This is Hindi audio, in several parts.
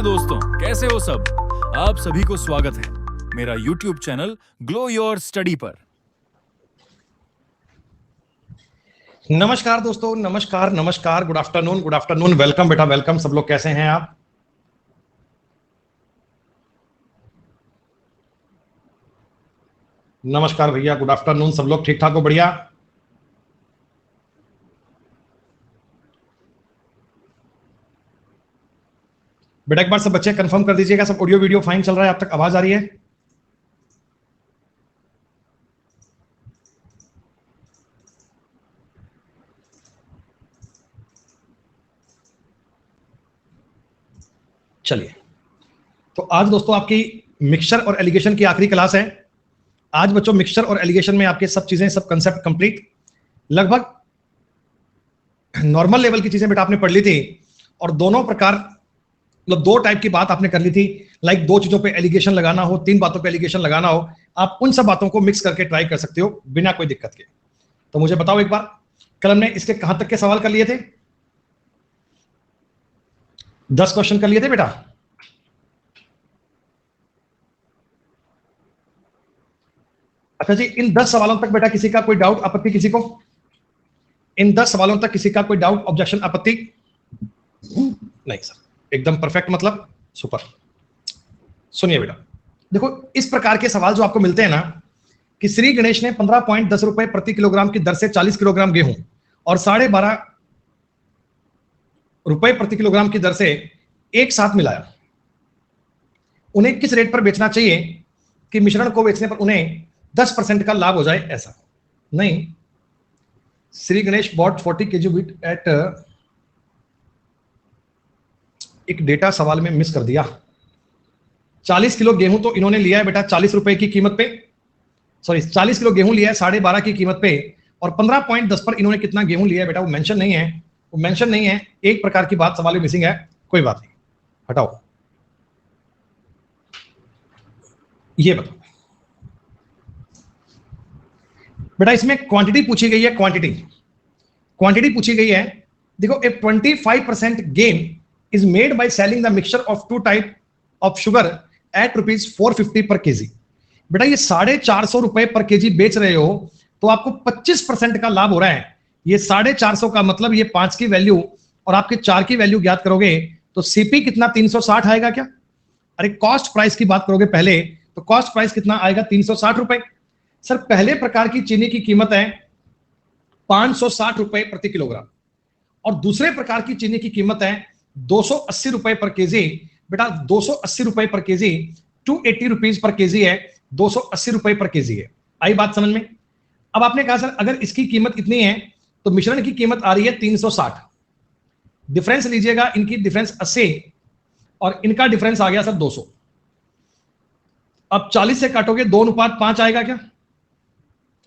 नमस्ते दोस्तों, कैसे हो सब। आप सभी को स्वागत है मेरा YouTube channel glow your study पर। नमस्कार दोस्तों, नमस्कार नमस्कार, गुड आफ्टरनून, वेलकम बेटा, वेलकम। सब लोग कैसे हैं आप? नमस्कार भैया, गुड आफ्टरनून। सब लोग ठीक ठाक हो? बढ़िया। बेटा एक बार सब बच्चे कंफर्म कर दीजिएगा, सब ऑडियो वीडियो फाइन चल रहा है? आप तक आवाज आ रही है? चलिए, तो आज दोस्तों आपकी मिक्सचर और एलिगेशन की आखिरी क्लास है। आज बच्चों मिक्सचर और एलिगेशन में आपके सब चीजें, सब कंसेप्ट कंप्लीट, लगभग नॉर्मल लेवल की चीजें बेटा आपने पढ़ ली थी, और दोनों प्रकार, मतलब दो टाइप की बात आपने कर ली थी। लाइक दो चीजों पे एलिगेशन लगाना हो, तीन बातों पे एलिगेशन लगाना हो, आप उन सब बातों को मिक्स करके ट्राई कर सकते हो बिना कोई दिक्कत के। तो मुझे बताओ एक बार, कल हमने इसके कहां तक के सवाल कर लिए थे? 10 क्वेश्चन कर लिए थे बेटा। अच्छा जी, इन 10 सवालों तक बेटा किसी का कोई डाउट, आपत्ति? किसी को इन 10 सवालों तक किसी का कोई डाउट, ऑब्जेक्शन, आपत्ति? नहीं सर, एकदम परफेक्ट, मतलब सुपर। सुनिए बेटा, देखो इस प्रकार के सवाल जो आपको मिलते हैं ना, कि श्री गणेश ने 15.10 रुपए प्रति किलोग्राम की दर से 40 किलोग्राम गेहूं और 12.5 रुपए प्रति किलोग्राम की दर से एक साथ मिलाया, उन्हें किस रेट पर बेचना चाहिए कि मिश्रण को बेचने पर उन्हें 10% का लाभ हो जाए? ऐसा नहीं, Shri Ganesh bought 40 kg wheat at, एक डेटा सवाल में मिस कर दिया। 40 किलो गेहूं तो इन्होंने लिया है बेटा 40 रुपए की कीमत पे, सॉरी 40 किलो गेहूं लिया है 12.5 की कीमत पे, और 15.10 पर इन्होंने कितना गेहूं लिया है बेटा वो मेंशन नहीं है, वो मेंशन नहीं है। एक प्रकार की बात सवाल में मिसिंग है, कोई बात नहीं, हटाओ। ये बताओ बेटा, इसमें क्वांटिटी पूछी गई है, क्वांटिटी पूछी गई है। देखो, ए 25% gain is made by selling the mixture of two type of sugar at ₹450 per kg। बेटा ये 450 रुपए पर केजी बेच रहे हो तो आपको 25% का लाभ हो रहा है। ये 450 का मतलब ये 5 की वैल्यू और आपके 4 की वैल्यू ज्ञात करोगे तो सीपी कितना 360 आएगा क्या? अरे कॉस्ट प्राइस की बात करोगे पहले, तो कॉस्ट प्राइस कितना आएगा? 360 रुपए। सर पहले प्रकार की चीनी की कीमत है 560 रुपए प्रति किलोग्राम, और दूसरे प्रकार की चीनी की कीमत है 280 रुपए पर केजी। बेटा 280 रुपए पर केजी, 280 रुपीज पर केजी है, 280 रुपए पर केजी है। आई बात समझ में? अब आपने कहा सर अगर इसकी कीमत इतनी है तो मिश्रण की कीमत आ रही है 360, डिफरेंस लीजिएगा, इनकी डिफरेंस 80 और इनका डिफरेंस आ गया सर 200। अब 40 से काटोगे 2:5 आएगा क्या?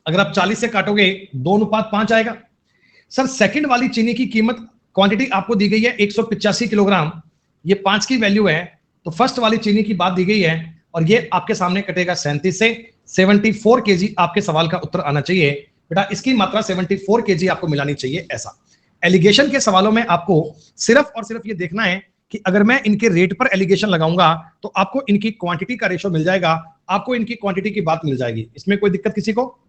अगर आप 40 से काटोगे 2:5 आएगा। सर सेकंड वाली चीनी की कीमत, क्वांटिटी आपको दी गई है 185 किलोग्राम, ये 5 की वैल्यू है, तो फर्स्ट वाली चीनी की बात दी गई है और ये आपके सामने कटेगा 37 से। 74 केजी आपके सवाल का उत्तर आना चाहिए बेटा, इसकी मात्रा 74 केजी आपको मिलानी चाहिए। ऐसा एलिगेशन के सवालों में आपको सिर्फ और सिर्फ ये देखना है कि अगर मैं इनके रेट पर एलिगेशन लगाऊंगा तो आपको इनकी क्वांटिटी का रेशो मिल जाएगा, आपको इनकी क्वांटिटी की बात मिल जाएगी। इसमें कोई दिक्कत किसी को?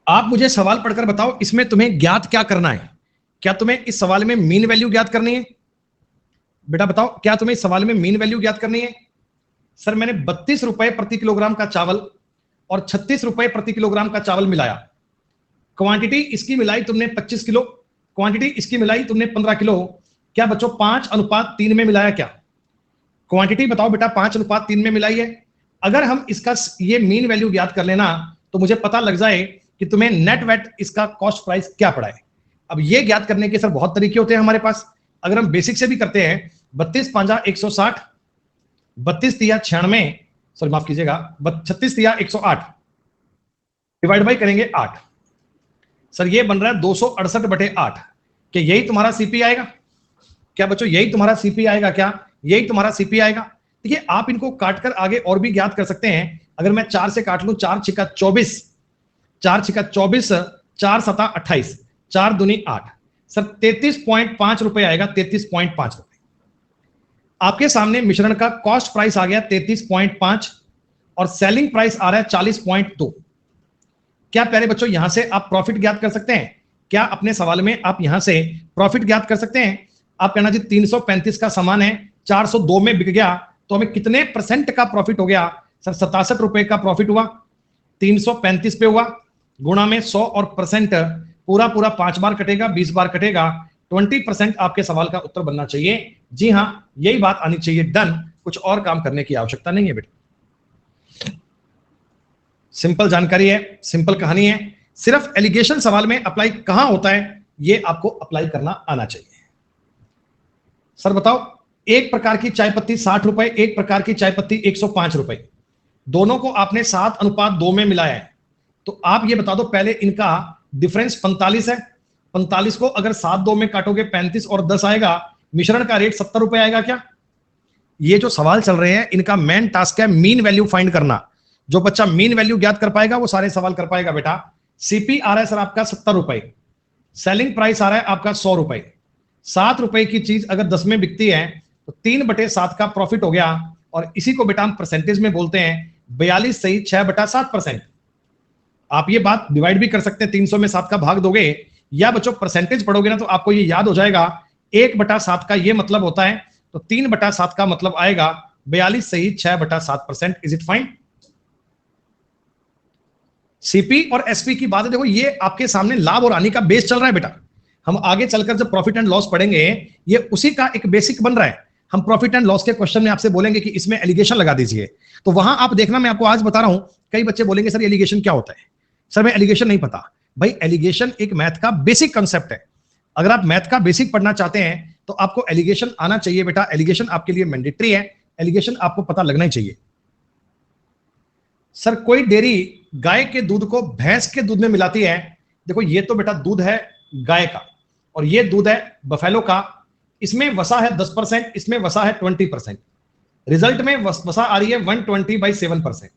आप मुझे सवाल पढ़कर बताओ, इसमें तुम्हें ज्ञात क्या करना है? क्या तुम्हें इस सवाल में मीन वैल्यू ज्ञात करनी है? बेटा बताओ, क्या तुम्हें इस सवाल में मीन वैल्यू ज्ञात करनी है? सर मैंने 32 रुपए प्रति किलोग्राम का चावल और 36 रुपए प्रति किलोग्राम का चावल मिलाया, क्वांटिटी इसकी मिलाई तुमने 25 किलो, क्वांटिटी इसकी मिलाई तुमने 15 किलो। क्या बच्चों 5:3 में मिलाया क्या? क्वांटिटी बताओ बेटा 5:3 में मिलाई है। अगर हम इसका ये मीन वैल्यू ज्ञात कर लेना तो मुझे पता लग जाए कि तुम्हें नेट वेट इसका कॉस्ट प्राइस क्या पड़ा है। अब ये ज्ञात करने के सर बहुत तरीके होते हैं हमारे पास। अगर हम बेसिक से भी करते हैं, 32×5 160, 32×96, सॉरी माफ कीजिएगा, 36×108 डिवाइड बाई करेंगे 8, सर ये बन रहा है 268/8। क्या यही तुम्हारा सीपी आएगा? क्या बच्चों यही तुम्हारा सीपी आएगा? क्या यही तुम्हारा सीपी आएगा? देखिए आप इनको काटकर आगे और भी ज्ञात कर सकते हैं। अगर मैं 4 से काट लूं, 4 छिका 24, 4 छिका 24, 4 सता 28, 4 दूनी 8, सर 33.5 रुपए आएगा, 33.5 रुपए। आपके सामने मिश्रण का कॉस्ट प्राइस आ गया 33.5 और सेलिंग प्राइस आ रहा है 40.2। क्या प्यारे बच्चों यहां से आप प्रॉफिट ज्ञात कर सकते हैं? क्या अपने सवाल में आप यहां से प्रॉफिट ज्ञात कर सकते हैं? आप कहना जी 335 का सामान है, 402 में बिक गया, तो हमें कितने परसेंट का प्रॉफिट हो गया? सर 67 रुपए का प्रॉफिट हुआ। 335 पे हुआ, गुणा में 100 और परसेंट, पूरा पूरा 5 बार कटेगा, 20 बार कटेगा, 20% आपके सवाल का उत्तर बनना चाहिए। जी हां, यही बात आनी चाहिए। डन, कुछ और काम करने की आवश्यकता नहीं है बेटा। सिंपल जानकारी है, सिंपल कहानी है। सिर्फ एलिगेशन सवाल में अप्लाई कहां होता है, यह आपको अप्लाई करना आना चाहिए। सर बताओ, एक प्रकार की चाय पत्ती 60 रुपए, एक प्रकार की चाय पत्ती 105 रुपए, दोनों को आपने 7:2 में मिलाया है, तो आप ये बता दो पहले इनका डिफरेंस 45 है। 45 को अगर 7:2 में काटोगे 35 और 10 आएगा, मिश्रण का रेट 70 रुपए आएगा क्या? ये जो सवाल चल रहे हैं इनका मेन टास्क है मीन वैल्यू फाइंड करना। जो बच्चा मीन वैल्यू ज्ञात कर पाएगा वो सारे सवाल कर पाएगा बेटा। सीपी आ रहा है सर आपका 70 रुपए, सेलिंग प्राइस आ रहा है आपका 100 रुपए। 7 रुपए की चीज अगर 10 में बिकती है तो 3/7 का प्रॉफिट हो गया, और इसी को बेटा हम परसेंटेज में बोलते हैं 42 सही 6/7%। आप ये बात डिवाइड भी कर सकते हैं, 300 में 7 का भाग दोगे या बच्चों परसेंटेज पढ़ोगे ना तो आपको ये याद हो जाएगा। 1/7 का ये मतलब होता है, तो 3/7 का मतलब आएगा 42 सही 6/7%। Is it fine? सीपी और एसपी की बात है, देखो ये आपके सामने लाभ और हानि का बेस चल रहा है बेटा। हम आगे चलकर जब प्रॉफिट एंड लॉस पढ़ेंगे ये उसी का एक बेसिक बन रहा है। हम प्रॉफिट एंड लॉस के क्वेश्चन में आपसे बोलेंगे कि इसमें एलिगेशन लगा दीजिए, तो वहां आप देखना, मैं आपको आज बता रहा हूं, कई बच्चे बोलेंगे सर एलिगेशन क्या होता है? सर मैं एलिगेशन नहीं पता। भाई एलिगेशन एक मैथ का बेसिक कंसेप्ट है। अगर आप मैथ का बेसिक पढ़ना चाहते हैं तो आपको एलिगेशन आना चाहिए बेटा। एलिगेशन आपके लिए मैंडेटरी है, एलिगेशन आपको पता लगना ही चाहिए। सर कोई डेयरी गाय के दूध को भैंस के दूध में मिलाती है। देखो ये तो बेटा दूध है गाय का और ये दूध है बफेलो का। इसमें वसा है 10%, इसमें वसा है 20%। रिजल्ट में वसा आ रही है 120/7%।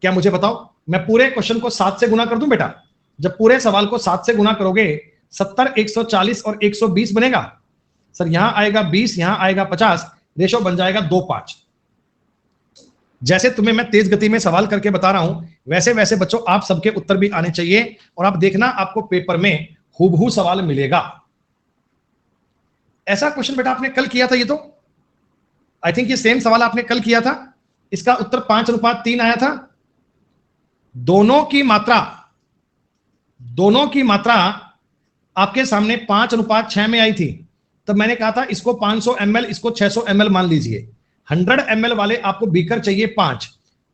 क्या मुझे बताओ, मैं पूरे क्वेश्चन को 7 से गुना कर दूं बेटा? जब पूरे सवाल को 7 से गुना करोगे 70, 140 और 120 बनेगा। सर यहां आएगा 20, यहां आएगा 50, रेशो बन जाएगा 2:5। जैसे तुम्हें मैं तेज गति में सवाल करके बता रहा हूं, वैसे वैसे बच्चों आप सबके उत्तर भी आने चाहिए, और आप देखना आपको पेपर में हूबहू सवाल मिलेगा। ऐसा क्वेश्चन बेटा आपने कल किया था, ये तो आई थिंक ये सेम सवाल आपने कल किया था। इसका उत्तर 5:3 आया था। दोनों की मात्रा आपके सामने 5:6 में आई थी। तब मैंने कहा था इसको 500 ml, इसको 600 ml मान लीजिए। 100 ml वाले आपको बीकर चाहिए 5,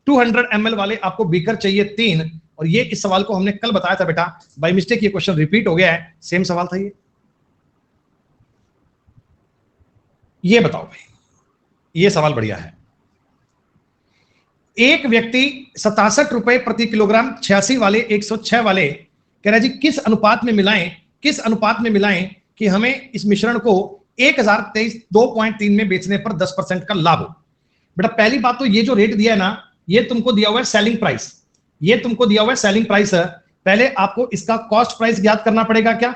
200 ml वाले आपको बीकर चाहिए 3, और ये इस सवाल को हमने कल बताया था बेटा। बाय मिस्टेक ये क्वेश्चन रिपीट हो गया है, सेम सवाल था ये बताओ भाई, ये सवाल बढ़िया है। एक व्यक्ति 67 रुपए प्रति किलोग्राम 86 वाले 106 वाले कह रहा है जी किस अनुपात में मिलाएं कि हमें इस मिश्रण को 1023 2.3 में बेचने पर 10% का लाभ हो। बेटा पहली बात तो ये जो रेट दिया है ना, ये तुमको दिया हुआ है सेलिंग प्राइस। पहले आपको इसका कॉस्ट प्राइस ज्ञात करना पड़ेगा क्या?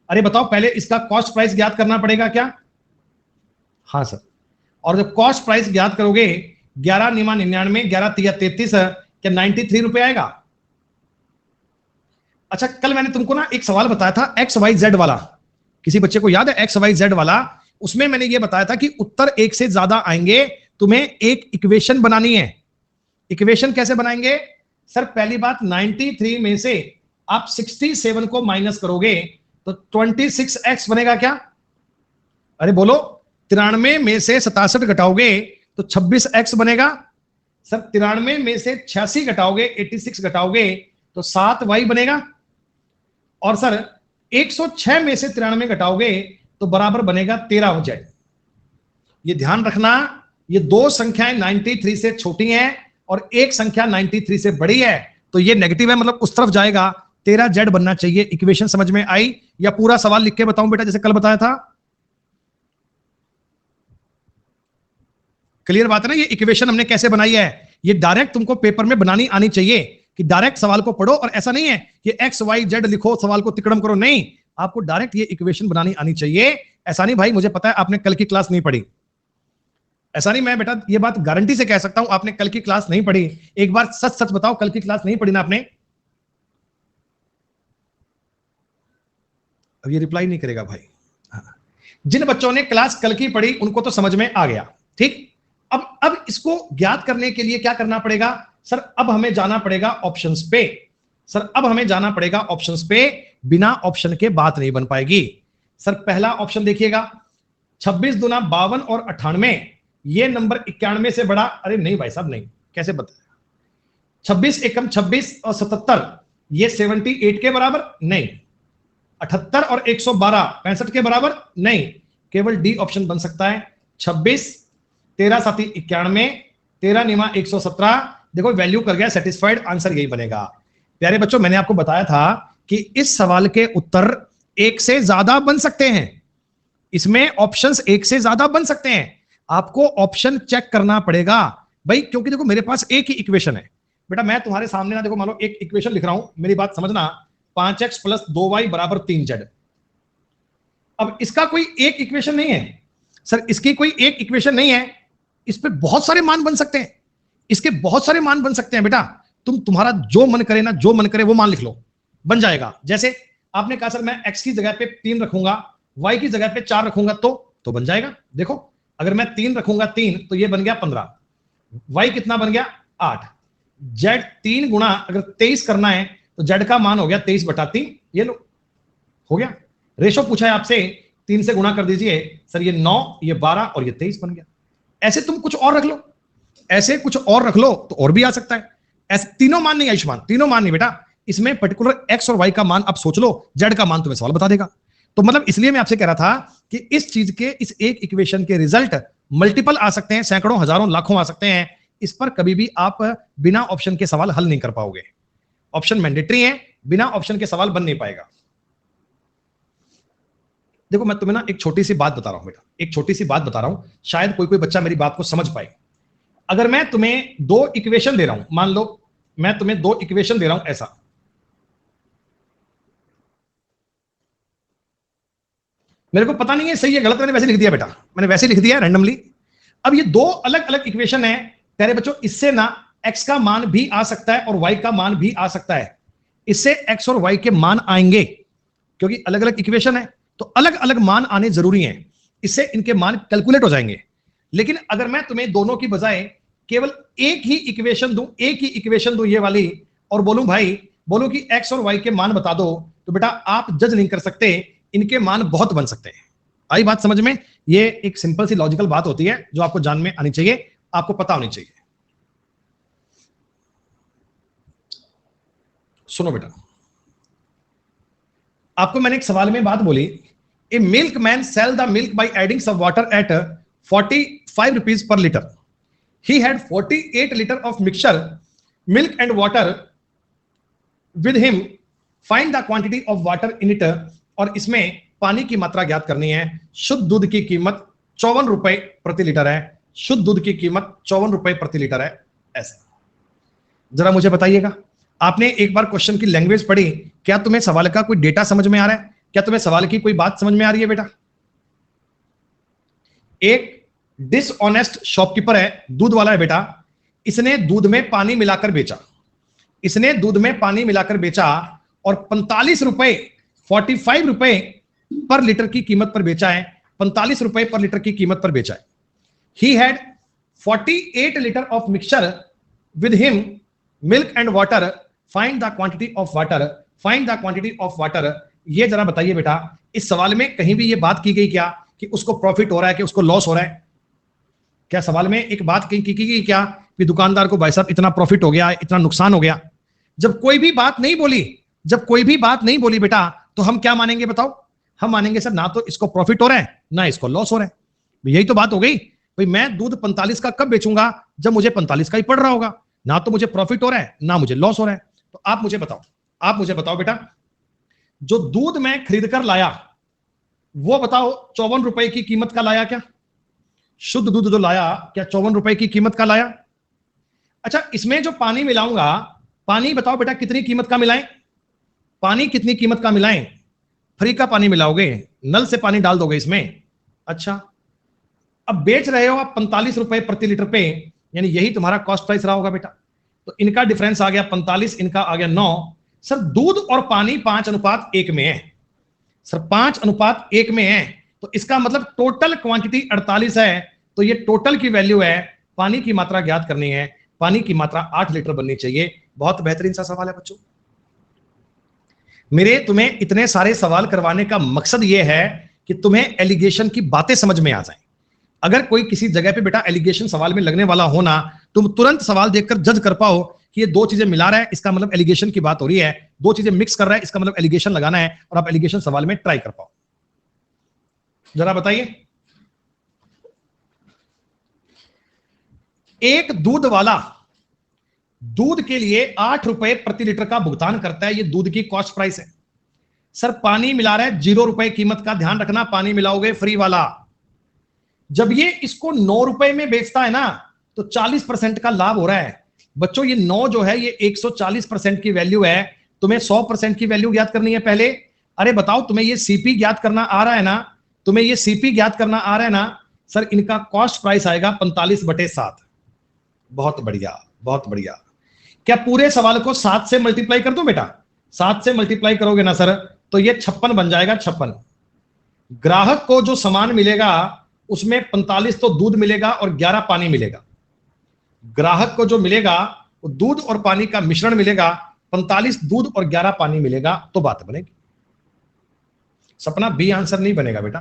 अरे बताओ, पहले इसका कॉस्ट प्राइस ज्ञात करना पड़ेगा क्या? हाँ सर। और जब कॉस्ट प्राइस ज्ञात करोगे 11×99, 11×3 33, क्या 93 रुपए आएगा? अच्छा कल मैंने तुमको ना एक सवाल बताया था XYZ वाला, किसी बच्चे को याद है XYZ वाला? उसमें मैंने ये बताया था कि उत्तर एक से ज्यादा आएंगे, तुम्हें एक इक्वेशन बनानी है। इक्वेशन कैसे बनाएंगे? सर पहली बात 93 में से आप 67 को माइनस करोगे तो 26x बनेगा क्या? अरे बोलो, 93 में से 67 घटाओगे तो 26x बनेगा। सर 93 में से 86 घटाओगे, 86 घटाओगे तो 7y बनेगा। और सर 106 में से 93 घटाओगे तो बराबर बनेगा 13z। ये ध्यान रखना, ये दो संख्याएं 93 से छोटी हैं और एक संख्या 93 से बड़ी है, तो ये नेगेटिव है, मतलब उस तरफ जाएगा। 13z बनना चाहिए। इक्वेशन समझ में आई? या पूरा सवाल लिख के बताऊं बेटा जैसे कल बताया था? क्लियर बात है ना? ये इक्वेशन हमने कैसे बनाई है, ये डायरेक्ट तुमको पेपर में बनानी आनी चाहिए कि डायरेक्ट सवाल को पढ़ो, और ऐसा नहीं है कि एक्स वाई जेड लिखो सवाल को तिकड़म करो, नहीं, आपको डायरेक्ट ये इक्वेशन बनानी आनी चाहिए। ऐसा नहीं भाई मुझे पता है आपने कल की क्लास नहीं पढ़ी, ऐसा नहीं, मैं बेटा ये बात गारंटी से कह सकता हूं आपने कल की क्लास नहीं पढ़ी। एक बार सच सच बताओ, कल की क्लास नहीं पढ़ी ना आपने? अब ये रिप्लाई नहीं करेगा भाई। हाँ। जिन बच्चों ने क्लास कल की पढ़ी उनको तो समझ में आ गया, ठीक। अब इसको ज्ञात करने के लिए क्या करना पड़ेगा सर? अब हमें जाना पड़ेगा ऑप्शंस पे। सर अब हमें जाना पड़ेगा ऑप्शंस पे, बिना ऑप्शन के बात नहीं बन पाएगी। सर पहला ऑप्शन देखिएगा, 26 दूना 52 और 98, ये नंबर 91 से बड़ा? अरे नहीं भाई साहब नहीं, कैसे बता? 26 एकम 26 और 77, ये 78 के बराबर नहीं। 78 और 112 65 के बराबर नहीं। केवल डी ऑप्शन बन सकता है। 26 13 साथी 91, 13 निमा 117, देखो वैल्यू कर गया सेटिस्फाइड, आंसर यही बनेगा। प्यारे बच्चों मैंने आपको बताया था कि इस सवाल के उत्तर एक से ज्यादा बन सकते हैं, इसमें ऑप्शंस एक से ज्यादा बन सकते हैं, आपको ऑप्शन चेक करना पड़ेगा भाई, क्योंकि देखो मेरे पास एक ही इक्वेशन है बेटा, मैं तुम्हारे सामने ना देखो मान लो एक इक्वेशन लिख रहा हूं, मेरी बात समझना, 5x + 2y = 3z। अब इसका कोई एक इक्वेशन नहीं है सर, इसकी कोई एक इक्वेशन नहीं है, इस पे बहुत सारे मान बन सकते हैं, इसके बहुत सारे मान बन सकते हैं बेटा, तुम्हारा जो मन करे ना, जो मन करे वो मान लिख लो, बन जाएगा। जैसे आपने कहा सर मैं x की जगह पे 3 रखूंगा, y की जगह पे 4 रखूंगा, तो बन जाएगा। देखो अगर मैं 3 रखूंगा 3 तो ये बन गया 15, y कितना बन गया 8, z 3 गुणा अगर 23 करना है तो z का मान हो गया 23/3, ये लो हो गया। रेशो पूछा है आपसे, 3 से गुणा कर दीजिए सर, ये 9, ये 12 और ये 23 बन गया। ऐसे तुम कुछ और रख लो, ऐसे कुछ और रख लो तो और भी आ सकता है। ऐसे तीनों मान नहीं आयुष्मान, तीनों मान नहीं बेटा, इसमें पर्टिकुलर x और y का मान अब सोच लो, z का मान तुम्हें सवाल बता देगा। तो मतलब इसलिए मैं आपसे कह रहा था कि इस चीज के, इस एक इक्वेशन के रिजल्ट मल्टीपल आ सकते हैं, सैकड़ों हजारों लाखों आ सकते हैं, इस पर कभी भी आप बिना ऑप्शन के सवाल हल नहीं कर पाओगे। ऑप्शन मैंडेटरी है, बिना ऑप्शन के सवाल बन नहीं पाएगा। देखो मैं तुम्हें ना एक छोटी सी बात बता रहा हूं बेटा, एक छोटी सी बात बता रहा हूं, शायद कोई बच्चा मेरी बात को समझ पाए। अगर मैं तुम्हें 2 इक्वेशन दे रहा हूं, मान लो मैं तुम्हें 2 इक्वेशन दे रहा हूं ऐसा, मेरे को पता नहीं है सही है गलत, मैंने वैसे लिख दिया बेटा, मैंने वैसे लिख दिया रैंडमली। अब ये 2 अलग अलग इक्वेशन है प्यारे बच्चों, इससे ना x का मान भी आ सकता है और y का मान भी आ सकता है, इससे x और y के मान आएंगे, क्योंकि अलग अलग इक्वेशन है तो अलग अलग मान आने जरूरी हैं, इससे इनके मान कैलकुलेट हो जाएंगे। लेकिन अगर मैं तुम्हें दोनों की बजाय केवल एक ही इक्वेशन दूं, एक ही इक्वेशन दूं ये वाली, और बोलूं कि x और y के मान बता दो, तो बेटा आप जज नहीं कर सकते, इनके मान बहुत बन सकते हैं। आई बात समझ में? ये एक सिंपल सी लॉजिकल बात होती है जो आपको जान में आनी चाहिए, आपको पता होनी चाहिए। सुनो बेटा, आपको मैंने एक सवाल में बात बोली, a milkman sell the milk by adding some water at 45 rupees per liter. He had 48 liter of mixture, milk and water with him. Find the quantity of water in it. और इसमें पानी की मात्रा ज्ञात करनी है। शुद्ध दूध की कीमत 54 रुपए प्रति लीटर है, शुद्ध दूध की कीमत 54 रुपए प्रति लीटर है। ऐसा जरा मुझे बताइएगा, आपने एक बार क्वेश्चन की लैंग्वेज पढ़ी, क्या तुम्हें सवाल का कोई डेटा समझ में आ रहा है? क्या तुम्हें सवाल की कोई बात समझ में आ रही है बेटा? एक डिसऑनेस्ट शॉपकीपर है, दूध वाला है बेटा, इसने दूध में पानी मिलाकर बेचा, इसने दूध में पानी मिलाकर बेचा और 45 रुपए 45 रुपए पर लीटर की कीमत पर बेचा है, 45 रुपए पर लीटर की कीमत पर बेचा है। He had 48 litre of mixture with him, milk and water, find the quantity of water, find the quantity of water. ये जरा बताइए बेटा, इस सवाल में कहीं भी ये बात की गई क्या कि उसको प्रॉफिट हो रहा है कि उसको लॉस हो रहा है? क्या सवाल में एक बात की गई क्या कि दुकानदार को भाई साहब इतना प्रॉफिट हो गया, इतना नुकसान हो गया? जब कोई भी बात नहीं बोली, जब कोई भी बात नहीं बोली बेटा, तो हम क्या मानेंगे बताओ? हम मानेंगे सर ना तो इसको प्रॉफिट हो रहा है ना इसको लॉस हो रहा है। यही तो बात हो गई भाई, मैं दूध 45 का कब बेचूंगा? जब मुझे 45 का ही पड़ रहा होगा, ना तो मुझे प्रॉफिट हो रहा है ना मुझे लॉस हो रहा है। तो आप मुझे बताओ, आप मुझे बताओ बेटा, जो दूध मैं खरीद कर लाया वो बताओ 54 रुपए की कीमत का लाया क्या? शुद्ध दूध जो लाया क्या 54 रुपए की कीमत का लाया? अच्छा, इसमें जो पानी मिलाऊंगा, पानी बताओ बेटा कितनी कीमत का मिलाएं? पानी कितनी कीमत का मिलाएं? फ्री का पानी मिलाओगे, नल से पानी डाल दोगे इसमें। अच्छा, अब बेच रहे हो आप 45 रुपए प्रति लीटर पे, यानी यही तुम्हारा कॉस्ट प्राइस रहा होगा बेटा। तो इनका डिफरेंस आ गया 45, इनका आ गया 9। सर दूध और पानी 5:1 में है। सर 5:1 में है, तो इसका मतलब टोटल क्वांटिटी 48 है। तो ये टोटल की वैल्यू है, पानी की मात्रा ज्ञात करनी है। पानी की मात्रा 8 लीटर बननी चाहिए। बहुत बेहतरीन सा सवाल है बच्चों। मेरे तुम्हें इतने सारे सवाल करवाने का मकसद यह है कि तुम्हें एलिगेशन की बातें समझ में आ जाएं। अगर कोई किसी जगह पे बेटा एलिगेशन सवाल में लगने वाला हो ना, तुम तुरंत सवाल देखकर जज कर पाओ कि ये दो चीजें मिला रहा है, इसका मतलब एलिगेशन की बात हो रही है। दो चीजें मिक्स कर रहा है, इसका मतलब एलिगेशन लगाना है, और आप एलिगेशन सवाल में ट्राई कर पाओ। जरा बताइए, एक दूध वाला दूध के लिए 8 रुपए प्रति लीटर का भुगतान करता है। ये दूध की कॉस्ट प्राइस है। सर पानी मिला रहा है 0 रुपए कीमत का, ध्यान रखना, पानी मिलाओगे फ्री वाला। जब ये इसको 9 रुपए में बेचता है ना, तो 40% का लाभ हो रहा है। बच्चों ये 9 जो है ये 140% की वैल्यू है। तुम्हें 100% की वैल्यू ज्ञात करनी है पहले। अरे बताओ, तुम्हें ये सीपी ज्ञात करना आ रहा है ना? तुम्हें ये सीपी ज्ञात करना आ रहा है ना? सर इनका कॉस्ट प्राइस आएगा 45/7। बहुत बढ़िया, बहुत बढ़िया। क्या पूरे सवाल को 7 से मल्टीप्लाई कर दो बेटा? 7 से मल्टीप्लाई करोगे ना सर, तो ये 56 बन जाएगा। 56 ग्राहक को जो सामान मिलेगा उसमें 45 तो दूध मिलेगा और 11 पानी मिलेगा। ग्राहक को जो मिलेगा वो दूध और पानी का मिश्रण मिलेगा। 45 दूध और 11 पानी मिलेगा, तो बात बनेगी। सपना बी आंसर नहीं बनेगा बेटा।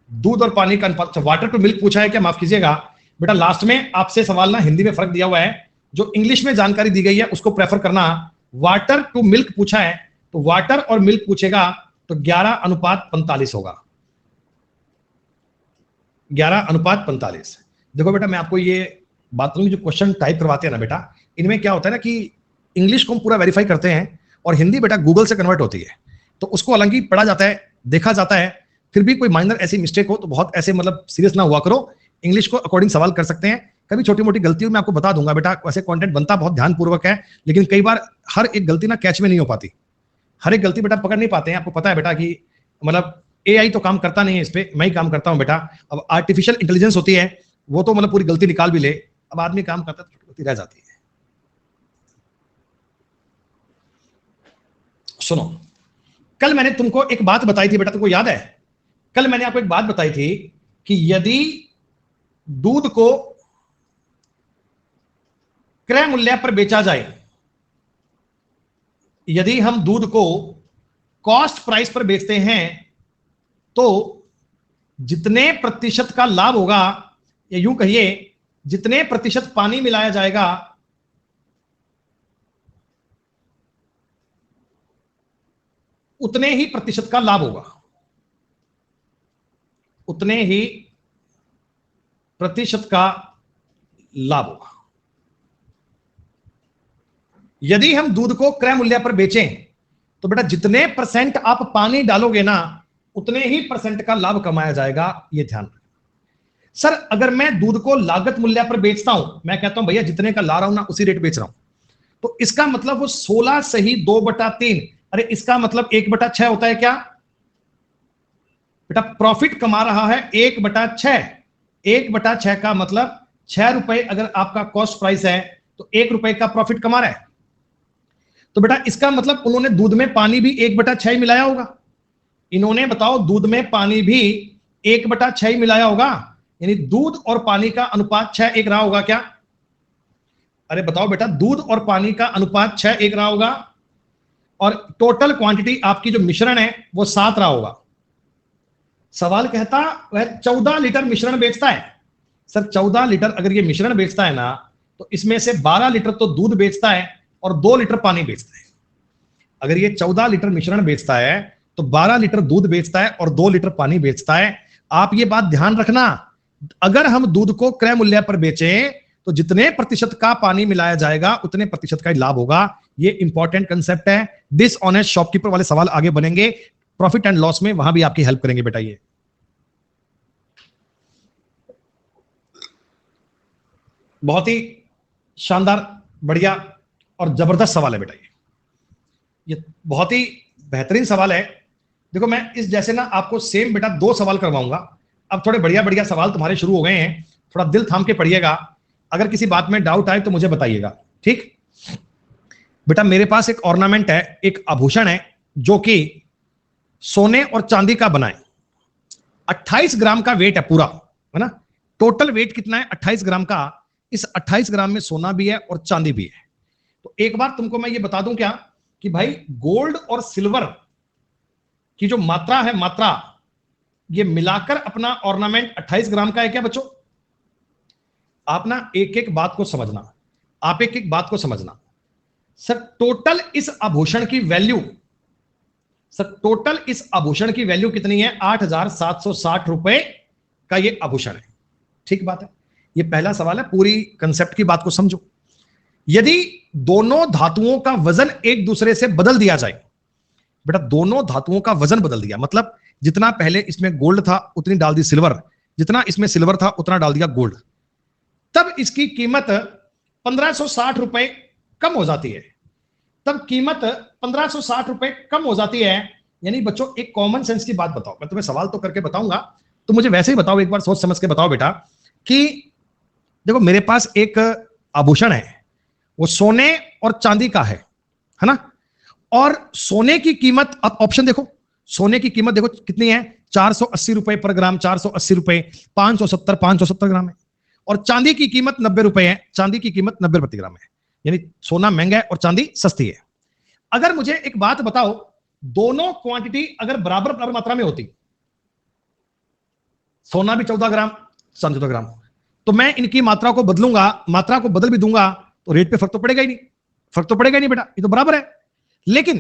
दूध और पानी का अनुपात। वाटर टू मिल्क पूछा है क्या? माफ कीजिएगा बेटा, लास्ट में आपसे सवाल ना हिंदी में फर्क दिया हुआ है। जो इंग्लिश में जानकारी दी गई है उसको प्रेफर करना। वाटर टू मिल्क पूछा है, तो वाटर और मिल्क पूछेगा तो 11:45 होगा। 11:45। देखो बेटा, मैं आपको ये बात करूं, जो क्वेश्चन टाइप करवाते हैं ना बेटा, इनमें क्या होता है ना कि इंग्लिश को हम पूरा वेरीफाई करते हैं और हिंदी बेटा गूगल से कन्वर्ट होती है, तो उसको अलग ही पढ़ा जाता है, देखा जाता है। फिर भी कोई माइनर ऐसी मिस्टेक हो तो बहुत ऐसे मतलब सीरियस ना हुआ करो। इंग्लिश को अकॉर्डिंग सवाल कर सकते हैं। कभी छोटी मोटी गलती हो मैं आपको बता दूंगा बेटा। वैसे कंटेंट बनता बहुत ध्यानपूर्वक है, लेकिन कई बार हर एक गलती ना कैच में नहीं हो पाती। हर एक गलती बेटा पकड़ नहीं पाते हैं। आपको पता है बेटा कि मतलब एआई तो काम करता नहीं है इस पे, मैं ही काम करता हूं बेटा। अब आर्टिफिशियल इंटेलिजेंस होती है, वो तो मतलब पूरी गलती निकाल भी ले। अब आदमी काम करता है तो गलती रह जाती है। सुनो, कल मैंने तुमको एक बात बताई थी बेटा, तुमको याद है? कल मैंने आपको एक बात बताई थी कि यदि दूध को क्रय मूल्य पर बेचा जाए, यदि हम दूध को कॉस्ट प्राइस पर बेचते हैं, तो जितने प्रतिशत का लाभ होगा, या यूं कहिए जितने प्रतिशत पानी मिलाया जाएगा, उतने ही प्रतिशत का लाभ होगा। उतने ही प्रतिशत का लाभ होगा। यदि हम दूध को क्रय मूल्य पर बेचें, तो बेटा जितने % आप पानी डालोगे ना, उतने ही % का लाभ कमाया जाएगा। यह ध्यान रखना। सर अगर मैं दूध को लागत मूल्य पर बेचता हूं, मैं कहता हूं भैया जितने का ला रहा हूं ना उसी रेट बेच रहा हूं, तो इसका मतलब वो 16 सही 2/3। अरे इसका मतलब 1/6 होता है क्या बेटा? प्रॉफिट कमा रहा है 1/6। 1/6 का मतलब 6 रुपए अगर आपका कॉस्ट प्राइस है, तो 1 रुपए का प्रॉफिट कमा रहा है। तो बेटा इसका मतलब उन्होंने दूध में पानी भी 1/6 ही मिलाया होगा। इन्होंने बताओ दूध में पानी भी 1/6 ही मिलाया होगा, यानी दूध और पानी का अनुपात 6:1 रहा होगा क्या? अरे बताओ बेटा, दूध और पानी का अनुपात 6:1 रहा होगा, और टोटल क्वांटिटी आपकी जो मिश्रण है वो 7 रहा होगा। सवाल कहता वह 14 लीटर मिश्रण बेचता है। सर 14 लीटर अगर ये मिश्रण बेचता है ना, तो इसमें से 12 लीटर तो दूध बेचता है और 2 लीटर पानी बेचता है। अगर ये 14 लीटर मिश्रण बेचता है तो 12 लीटर दूध बेचता है और 2 लीटर पानी बेचता है। आप ये बात ध्यान रखना, अगर हम दूध को क्रय मूल्य पर बेचें तो जितने प्रतिशत का पानी मिलाया जाएगा उतने प्रतिशत का ही लाभ होगा। ये इंपॉर्टेंट कंसेप्ट है। डिसऑनेस्ट शॉपकीपर वाले सवाल आगे बनेंगे, प्रॉफिट एंड लॉस में, वहां भी आपकी हेल्प करेंगे बेटा। ये बहुत ही शानदार, बढ़िया और जबरदस्त सवाल है बेटा। ये बहुत ही बेहतरीन सवाल है। देखो मैं इस जैसे ना आपको सेम बेटा 2 सवाल करवाऊंगा। अब थोड़े बढ़िया बढ़िया सवाल तुम्हारे शुरू हो गए हैं, थोड़ा दिल थाम के पढ़िएगा। अगर किसी बात में डाउट आए तो मुझे बताइएगा, ठीक। बेटा मेरे पास एक ऑर्नामेंट है, एक आभूषण है जो कि सोने और चांदी का बना है। 28 ग्राम का वेट है पूरा, है ना। टोटल वेट कितना है? 28 ग्राम का। इस 28 ग्राम में सोना भी है और चांदी भी है। तो एक बार तुमको मैं ये बता दूं क्या कि भाई गोल्ड और सिल्वर की जो मात्रा है, मात्रा ये मिलाकर अपना ऑर्नामेंट 28 ग्राम का है क्या बच्चों? आप ना एक एक बात को समझना, आप एक एक बात को समझना। सर टोटल इस आभूषण की वैल्यू, सर टोटल इस आभूषण की वैल्यू कितनी है? 8,760 रुपए का ये आभूषण है, ठीक बात है। ये पहला सवाल है, पूरी कंसेप्ट की बात को समझो। यदि दोनों धातुओं का वजन एक दूसरे से बदल दिया जाए, बेटा दोनों धातुओं का वजन बदल दिया मतलब जितना पहले इसमें गोल्ड था उतनी डाल दी सिल्वर, जितना इसमें सिल्वर था उतना डाल दिया गोल्ड, तब इसकी कीमत 1560 रुपए कम हो जाती है। तब कीमत 1560 रुपए कम हो जाती है। यानी बच्चों एक कॉमन सेंस की बात बताओ, मैं तुम्हें सवाल तो करके बताऊंगा, तो मुझे वैसे ही बताओ, एक बार सोच समझ के बताओ बेटा कि देखो मेरे पास एक आभूषण है, वो सोने और चांदी का है ना। और सोने की कीमत, अब ऑप्शन देखो, सोने की कीमत देखो कितनी है? 480 रुपए पर ग्राम, 480 रुपए, 570 ग्राम है। और चांदी की कीमत 90 रुपए है, चांदी की कीमत 90 प्रति ग्राम है। यानी सोना महंगा है और चांदी सस्ती है। अगर मुझे एक बात बताओ, दोनों क्वांटिटी अगर बराबर बराबर मात्रा में होती, सोना भी 14 ग्राम, चांदी 14 ग्राम, तो मैं इनकी मात्रा को बदलूंगा, मात्रा को बदल भी दूंगा तो रेट पे फर्क तो पड़ेगा ही नहीं, फर्क तो पड़ेगा ही नहीं बेटा, ये तो बराबर है। लेकिन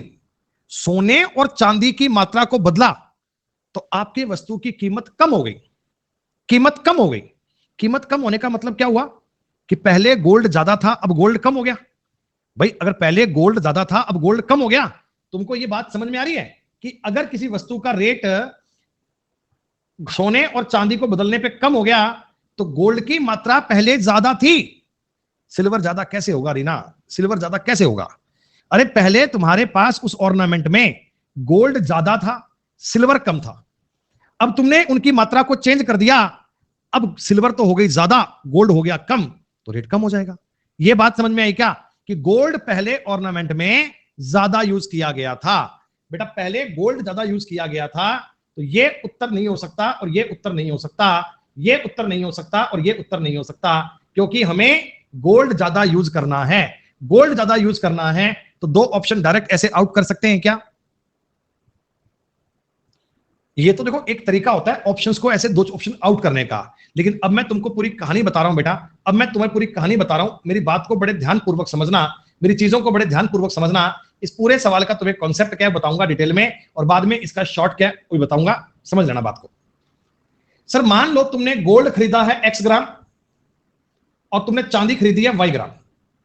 सोने और चांदी की मात्रा को बदला तो आपकी वस्तु की कीमत कम हो गई, कीमत कम हो गई। कीमत कम होने का मतलब क्या हुआ कि पहले गोल्ड ज्यादा था अब गोल्ड कम हो गया। भाई अगर पहले गोल्ड ज्यादा था अब गोल्ड कम हो गया, तुमको यह बात समझ में आ रही है कि अगर किसी वस्तु का रेट सोने और चांदी को बदलने पे कम हो गया तो गोल्ड की मात्रा पहले ज्यादा थी। सिल्वर ज्यादा कैसे होगा रीना? सिल्वर ज्यादा कैसे होगा? अरे पहले तुम्हारे पास उस ऑर्नामेंट में गोल्ड ज्यादा था, सिल्वर कम था। अब तुमने उनकी मात्रा को चेंज कर दिया, अब सिल्वर तो हो गई ज्यादा, गोल्ड हो गया कम, तो रेट कम हो जाएगा। यह बात समझ में आई क्या कि गोल्ड पहले ऑर्नामेंट में ज्यादा यूज किया गया था? बेटा पहले गोल्ड ज्यादा यूज किया गया था, तो यह उत्तर नहीं हो सकता और यह उत्तर नहीं हो सकता, यह उत्तर नहीं हो सकता और यह उत्तर नहीं हो सकता, क्योंकि हमें गोल्ड ज्यादा यूज करना है। गोल्ड ज्यादा यूज करना है तो 2 ऑप्शन डायरेक्ट ऐसे आउट कर सकते हैं क्या? ये तो देखो एक तरीका होता है ऑप्शंस को ऐसे 2 ऑप्शन आउट करने का, लेकिन अब मैं तुमको पूरी कहानी बता रहा हूं बेटा। अब मैं तुम्हें पूरी कहानी बता रहा हूं, मेरी बात को बड़े ध्यानपूर्वक समझना, मेरी चीजों को बड़े ध्यानपूर्वक समझना। इस पूरे सवाल का तुम्हें कॉन्सेप्ट क्या बताऊंगा डिटेल में, और बाद में इसका शॉर्ट क्या कोई बताऊंगा, समझ लेना बात को। सर मान लो तुमने गोल्ड खरीदा है x ग्राम और तुमने चांदी खरीदी है y ग्राम।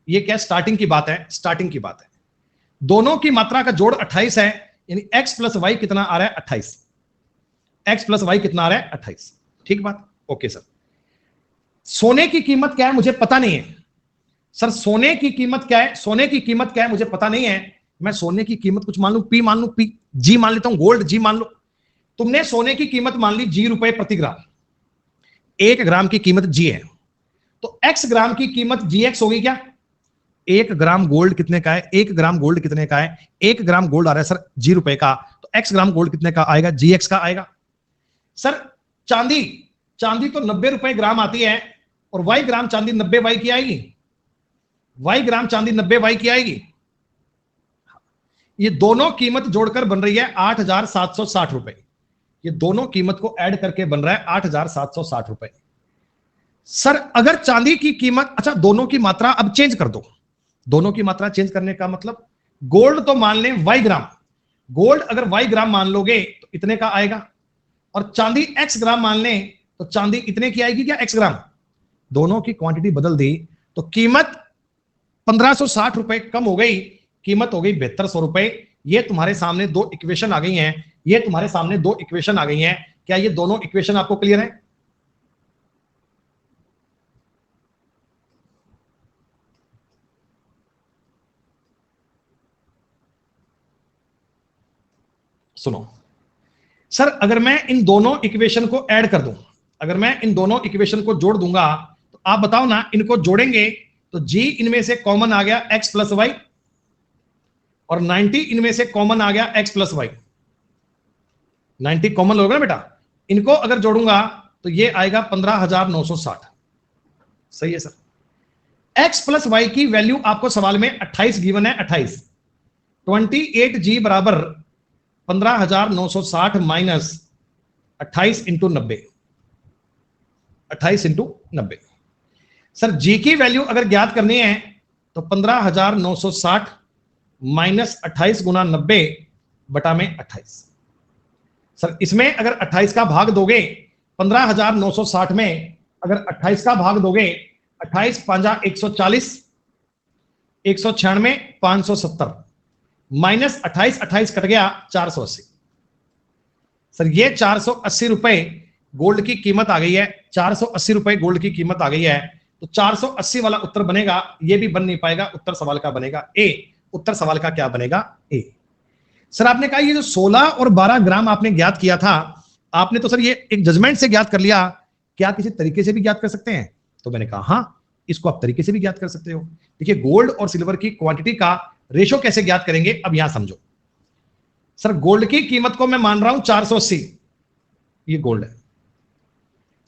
ये क्या स्टार्टिंग की बात है, स्टार्टिंग की बात है। दोनों की मात्रा का जोड़ 28 है, यानी x प्लस वाई कितना आ रहा है? 28। x प्लस वाई कितना आ रहा है? 28। ठीक बात, ओके सर। सोने की कीमत क्या है मुझे पता नहीं है। सर सोने की कीमत क्या है? सोने की कीमत क्या है मुझे पता नहीं है। मैं सोने की कीमत कुछ मान लू, पी मान लू, पी जी मान लेता हूं, गोल्ड जी मान लो। तुमने सोने की कीमत मान ली जी रुपए प्रति ग्राम, 1 ग्राम की कीमत जी है, तो x ग्राम की कीमत जी एक्स होगी क्या? 1 ग्राम गोल्ड कितने का है? 1 ग्राम गोल्ड कितने का है? 1 ग्राम गोल्ड आ रहा है सर जी रुपए का, तो x ग्राम गोल्ड कितने का आएगा? जी एक्स का आएगा। सर चांदी, चांदी तो 90 रुपए ग्राम आती है, और y ग्राम चांदी 90 वाई की आएगी, y ग्राम चांदी 90 वाई की आएगी। ये दोनों कीमत जोड़कर बन रही है 8,760 रुपए। ये दोनों कीमत को ऐड करके बन रहा है 8,760 रुपए। सर अगर चांदी की कीमत, अच्छा दोनों की मात्रा अब चेंज कर दो। दोनों की मात्रा चेंज करने का मतलब गोल्ड तो मान लें y ग्राम, गोल्ड अगर y ग्राम मान लोगे तो इतने का आएगा, और चांदी x ग्राम मान लें तो चांदी इतने की आएगी क्या? x ग्राम। दोनों की क्वांटिटी बदल दी तो कीमत 1560 रुपए कम हो गई, कीमत हो गई 7200 रुपए। ये तुम्हारे सामने 2 इक्वेशन आ गई हैं, ये तुम्हारे सामने 2 इक्वेशन आ गई हैं। क्या ये दोनों इक्वेशन आपको क्लियर है? सुनो सर, अगर मैं इन दोनों इक्वेशन को ऐड कर दूं, अगर मैं इन दोनों इक्वेशन को जोड़ दूंगा, तो आप बताओ ना, इनको जोड़ेंगे तो जी इनमें से कॉमन आ गया x प्लस वाई, और 90 इनमें से कॉमन आ गया x प्लस वाई। 90 कॉमन होगा ना बेटा, इनको अगर जोड़ूंगा तो ये आएगा 15,960। सही है सर। x प्लस वाई की वैल्यू आपको सवाल में 28 गिवन है, 28। 28g बराबर 15,960 माइनस 28 इंटू 90, 28 इंटू 90। सर जी की वैल्यू अगर ज्ञात करनी है तो 15,960 माइनस 28 गुना 90 बटा में 28। सर इसमें अगर 28 का भाग दोगे 15,960 में, अगर 28 का भाग दोगे, 28 पांजा 140, 196 570 माइनस 28, 28 कट गया 480। सर ये 480 रुपए गोल्ड की कीमत आ गई है, 480 रुपए गोल्ड की कीमत आ गई है। तो 480 वाला उत्तर बनेगा, ये भी बन नहीं पाएगा, उत्तर सवाल का बनेगा ए। उत्तर सवाल का क्या बनेगा? ए। सर आपने कहा ये जो 16 और 12 ग्राम आपने ज्ञात किया था, आपने तो सर ये एक जजमेंट से ज्ञात कर लिया, क्या किसी तरीके से भी ज्ञात कर सकते हैं? तो मैंने कहा हाँ, इसको आप तरीके से भी ज्ञात कर सकते हो। देखिए गोल्ड और सिल्वर की क्वांटिटी का रेशो कैसे ज्ञात करेंगे, अब यहां समझो। सर गोल्ड की कीमत को मैं मान रहा हूं 480, ये गोल्ड है।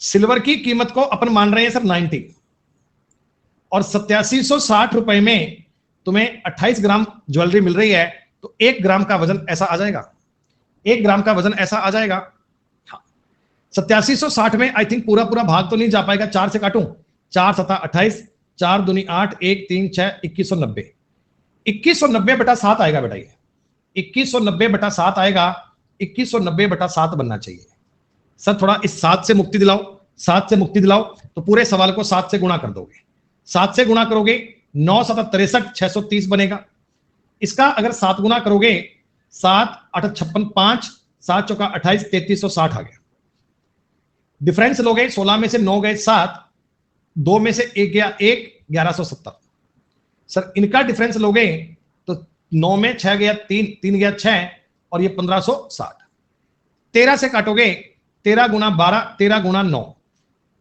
सिल्वर की कीमत को अपन मान रहे हैं सर 90, और 8760 रुपए में तुम्हें 28 ग्राम ज्वेलरी मिल रही है, तो 1 ग्राम का वजन ऐसा आ जाएगा, 1 ग्राम का वजन ऐसा आ जाएगा। हाँ। 8760 में आई थिंक पूरा पूरा भाग तो नहीं जा पाएगा, 4 से काटूं, 4 7 28, 4 दूनी 8, 1 3 6, 2190, 2190 बटा 7 आएगा बेटा, ये 2190 बटा 7 आएगा, 2190 बटा 7 बनना चाहिए। सर थोड़ा इस 7 से मुक्ति दिलाओ, 7 से मुक्ति दिलाओ, तो पूरे सवाल को 7 से गुणा कर दोगे, 7 से गुणा करोगे 9 7 63, 630 बनेगा। इसका अगर 7 गुना करोगे, 7 8 56, 5 7 चौका 28, 3360 आ गया। डिफरेंस लोगे, 16 में से 9 गए 7, 2 में से 1 गया 1, 1170। सर इनका डिफरेंस लोगे तो 9 में 6 गया 3, 3 गया 6, और ये 1560। 13 से काटोगे, 13 गुना 12, 13 गुना 9,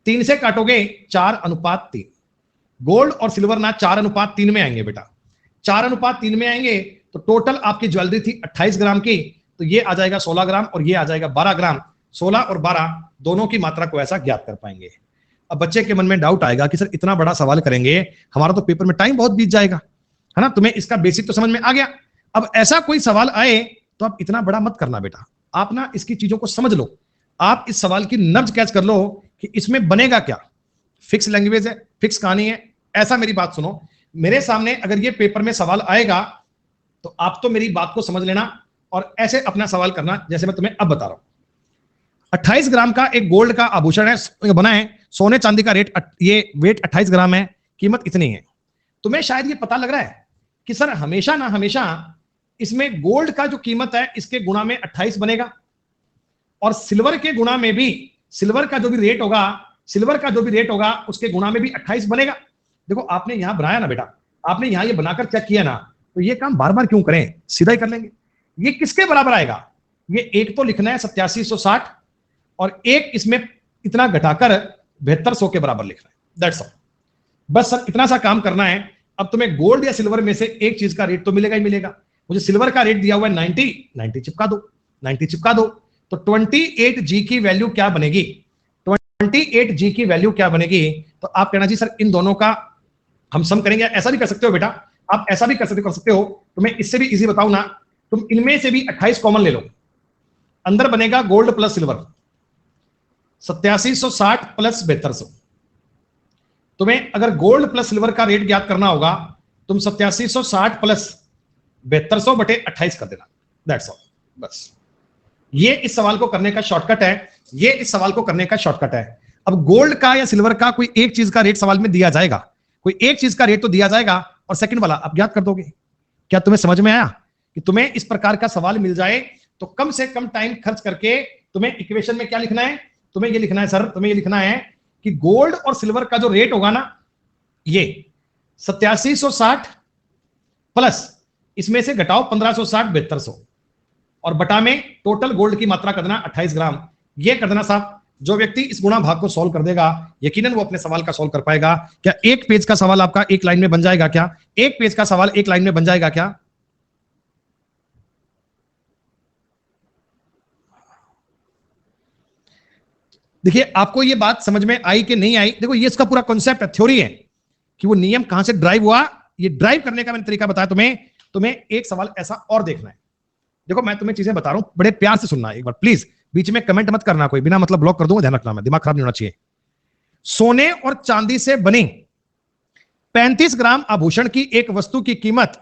3 से काटोगे 4:3। गोल्ड और सिल्वर ना 4:3 में आएंगे बेटा, 4:3 में आएंगे, तो टोटल आपकी ज्वेलरी थी 28 ग्राम की, तो ये आ जाएगा 16 ग्राम और ये आ जाएगा 12 ग्राम। 16 और 12 दोनों की मात्रा को ऐसा ज्ञात कर पाएंगे। अब बच्चे के मन में डाउट आएगा कि सर इतना बड़ा सवाल करेंगे, हमारा तो पेपर में टाइम बहुत बीत जाएगा, है ना, तुम्हें इसका बेसिक तो समझ में आ गया। अब ऐसा कोई सवाल आए तो आप इतना बड़ा मत करना बेटा, आप ना इसकी चीजों को समझ लो, आप इस सवाल की नब्ज कैच कर लो कि इसमें बनेगा क्या। फिक्स लैंग्वेज है, फिक्स कहानी है। ऐसा मेरी बात सुनो, मेरे सामने अगर ये पेपर में सवाल आएगा तो आप तो मेरी बात को समझ लेना और ऐसे अपना सवाल करना जैसे मैं तुम्हें अब बता रहा हूं। 28 ग्राम का एक गोल्ड का आभूषण है, बना है, सोने चांदी का रेट, ये वेट 28 ग्राम है, कीमत इतनी है। तुम्हें शायद ये पता लग रहा है कि सर हमेशा ना हमेशा इसमें गोल्ड का जो कीमत है इसके गुणा में 28 बनेगा, और सिल्वर के गुणा में भी, सिल्वर का जो भी रेट होगा, सिल्वर का जो भी रेट होगा उसके गुणा में भी 28 बनेगा। देखो आपने यहां बनाया ना बेटा, आपने यहां ये बनाकर चेक किया ना, तो ये काम बार बार क्यों करें, सीधा ही कर लेंगे। ये किसके बराबर आएगा, ये एक तो लिखना है 8760, और एक इसमें इतना घटाकर 7200 के बराबर लिखना है, दैट्स ऑल। बस सर इतना सा काम करना है। अब तुम्हें गोल्ड या सिल्वर में से एक चीज का रेट तो मिलेगा ही मिलेगा। मुझे सिल्वर का रेट दिया हुआ है 90, 90 चिपका दो, 90 चिपका दो, तो 28G की वैल्यू क्या बनेगी, 28G की वैल्यू क्या बनेगी। तो आप कहना जी सर इन दोनों का हम सम करेंगे, ऐसा भी कर सकते हो बेटा, आप ऐसा भी कर सकते हो। तो मैं इससे भी इजी बताऊं ना, तुम इनमें से भी 28 कॉमन ले लो, अंदर बनेगा गोल्ड प्लस सिल्वर 8760 प्लस 7200। तुम्हें अगर गोल्ड प्लस सिल्वर का रेट ज्ञात करना होगा, तुम 8760 प्लस 7200 बटे 28 कर देना, दैट्स ऑल। बस ये इस सवाल को करने का शॉर्टकट है, ये इस सवाल को करने का शॉर्टकट है। अब गोल्ड का या सिल्वर का कोई एक चीज का रेट सवाल में दिया जाएगा, कोई एक चीज का रेट तो दिया जाएगा, और सेकंड वाला आप ज्ञात कर दोगे। क्या तुम्हें समझ में आया कि तुम्हें इस प्रकार का सवाल मिल जाए तो कम से कम टाइम खर्च करके तुम्हें इक्वेशन में क्या लिखना है, तुम्हें ये लिखना है सर, तुम्हें ये लिखना है कि गोल्ड और सिल्वर का जो रेट होगा ना, ये 8760 प्लस इसमें से घटाओ 1560, 7200, और बटा में टोटल गोल्ड की मात्रा कर देना 28 ग्राम। ये कर देना साहब। जो व्यक्ति इस गुणा भाग को सॉल्व कर देगा यकीनन वो अपने सवाल का सॉल्व कर पाएगा। क्या एक पेज का सवाल आपका एक लाइन में बन जाएगा? क्या एक पेज का सवाल एक लाइन में बन जाएगा? क्या देखिए आपको ये बात समझ में आई कि नहीं आई? देखो ये इसका पूरा कॉन्सेप्ट है, थ्योरी है कि वो नियम कहां से ड्राइव हुआ। ये ड्राइव करने का मैंने तरीका बताया तुम्हें एक सवाल ऐसा और देखना है। देखो मैं तुम्हें चीजें बता रहा हूं, बड़े प्यार से सुनना एक बार प्लीज। बीच में कमेंट मत करना, कोई बिना मतलब ब्लॉक कर दूंगा, ध्यान रखना, मैं दिमाग खराब नहीं होना चाहिए। सोने और चांदी से बनी 35 ग्राम आभूषण की एक वस्तु की कीमत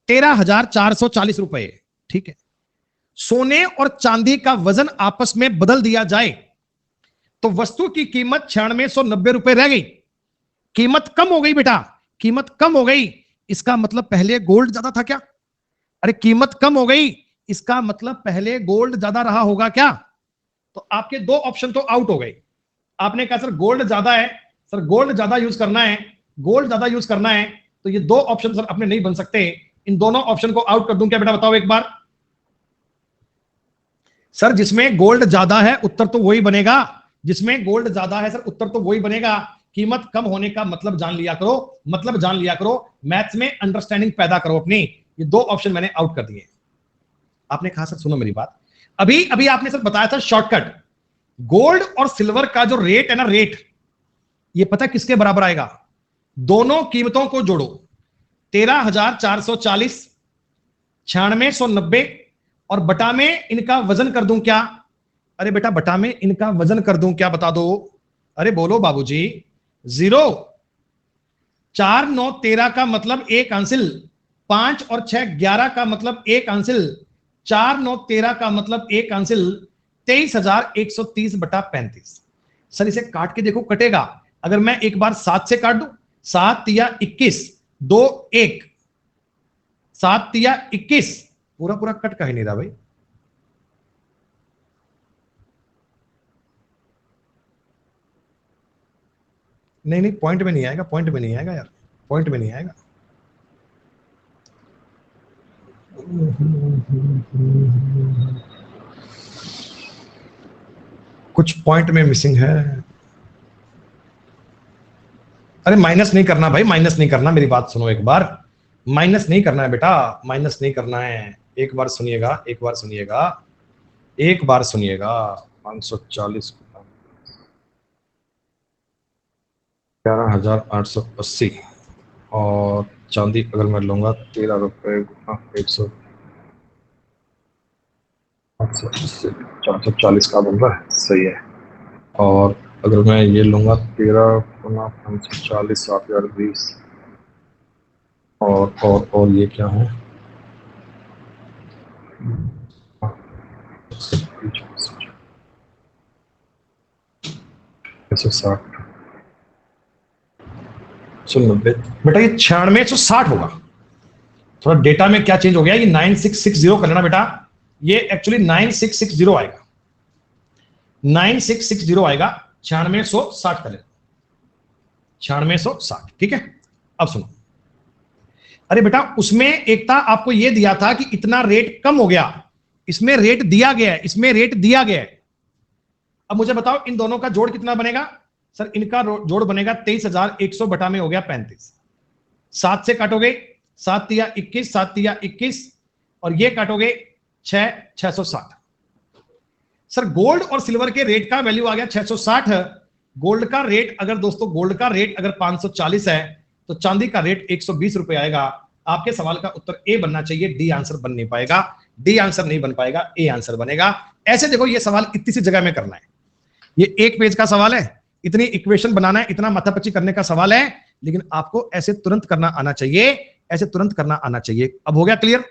13,440 रुपए। ठीक है, सोने और चांदी का वजन आपस में बदल दिया जाए तो वस्तु की कीमत 9690 रुपए रह गई। कीमत कम हो गई बेटा, कीमत कम हो गई। इसका मतलब पहले गोल्ड ज्यादा था क्या? अरे कीमत कम हो गई, इसका मतलब पहले गोल्ड ज्यादा रहा होगा क्या? तो आपके दो ऑप्शन तो आउट हो गए। आपने कहा सर गोल्ड ज्यादा है, सर गोल्ड ज्यादा यूज करना है, गोल्ड ज्यादा यूज करना है, तो ये दो ऑप्शन सर अपने नहीं बन सकते। इन दोनों ऑप्शन को आउट कर दूं क्या बेटा? बताओ एक बार। सर जिसमें गोल्ड ज्यादा है उत्तर तो वही बनेगा, जिसमें गोल्ड ज्यादा है सर उत्तर तो वही बनेगा। कीमत कम होने का मतलब जान लिया करो, मतलब जान लिया करो, मैथ्स में अंडरस्टैंडिंग पैदा करो अपनी। ये दो ऑप्शन मैंने आउट कर दिए। आपने कहा सर सुनो मेरी बात, अभी अभी आपने सर बताया था शॉर्टकट। गोल्ड और सिल्वर का जो रेट है ना, रेट, ये पता किसके बराबर आएगा? दोनों कीमतों को जोड़ो, 13,440, 9690 और बटा में इनका वजन कर दूं क्या? अरे बेटा बटा में इनका वजन कर दूं क्या? बता दो। अरे बोलो बाबूजी। 0, 4 9 13 का मतलब एक आंसिल, 5 और 6 11 का मतलब एक आंसिल, 4 9 13 का मतलब एक आंसिल, 23,130 बटा 35। सर इसे काट के देखो कटेगा। अगर मैं एक बार 7 से काट दूं, 7 या 21, 2 1, 7 या 21, पूरा पूरा कट का ही नहीं रहा भाई। नहीं नहीं पॉइंट में नहीं आएगा, पॉइंट में नहीं आएगा यार, पॉइंट में नहीं आएगा। कुछ पॉइंट में मिसिंग है। अरे माइनस नहीं करना भाई, माइनस नहीं करना, मेरी बात सुनो एक बार। माइनस नहीं करना है बेटा, माइनस नहीं करना है। एक बार सुनिएगा, एक बार सुनिएगा, एक बार सुनिएगा। 540 11,880 और चांदी अगर मैं लूंगा 13 रुपए गुना 100, 440 का बन रहा है, सही है। और अगर मैं ये लूंगा 13 गुना 540, 7,020 और ये क्या है? 160, 90 बेटा, ये 9660 होगा। थोड़ा डेटा में क्या चेंज हो गया, ये 9660 कर लेना बेटा, ये एक्चुअली 9660 आएगा, 9660 आएगा, 9660 कर लेना, 9660। ठीक है, अब सुनो। अरे बेटा उसमें एक था, आपको ये दिया था कि इतना रेट कम हो गया, इसमें रेट दिया गया है, इसमें रेट दिया गया है। अब मुझे बताओ इन दोनों का जोड़ कितना बनेगा? सर इनका जोड़ बनेगा 23,100 बटा में हो गया 35। 7 से काटोगे 7 या 21, 7 या 21 और ये काटोगे 660। सर गोल्ड और सिल्वर के रेट का वैल्यू आ गया 660। गोल्ड का रेट अगर दोस्तों, गोल्ड का रेट अगर 540 है तो चांदी का रेट 120 रुपए आएगा। आपके सवाल का उत्तर ए बनना चाहिए, डी आंसर बन नहीं पाएगा, डी आंसर नहीं बन पाएगा, ए आंसर बनेगा। ऐसे देखो ये सवाल इतनी सी जगह में करना है, ये एक पेज का सवाल है, इतनी इक्वेशन बनाना है, इतना माथापच्ची करने का सवाल है, लेकिन आपको ऐसे तुरंत करना आना चाहिए, ऐसे तुरंत करना आना चाहिए। अब हो गया क्लियर?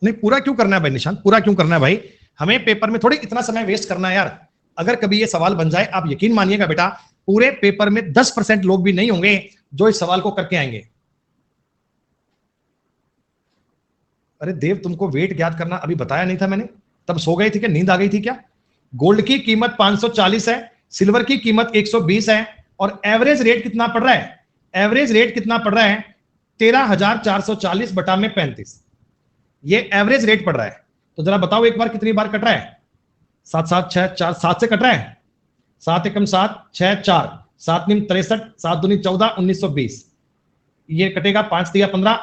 नहीं पूरा क्यों करना है भाई निशांत, पूरा क्यों करना है भाई? हमें पेपर में थोड़ी इतना समय वेस्ट करना है यार। अगर कभी ये सवाल बन जाए, आप यकीन मानिएगा बेटा, पूरे पेपर में 10% लोग भी नहीं होंगे जो इस सवाल को करके आएंगे। अरे देव तुमको वेट ज्ञात करना अभी बताया नहीं था मैंने? तब सो गए थे क्या, नींद आ गई थी क्या? गोल्ड की कीमत 540 है, सिल्वर की कीमत 120 है और एवरेज रेट कितना पड़ रहा है? एवरेज रेट कितना पड़ रहा है? 13,440 बटा में 35, ये एवरेज रेट पड़ रहा है। तो जरा बताओ एक बार कितनी बार कट रहा है? 7 7 6 4, 7 से कट रहा है। 7 एकम 7, 6 4, 7 निम 63, 7 दूनी 14, 1920, ये कटेगा 5 दिया 15,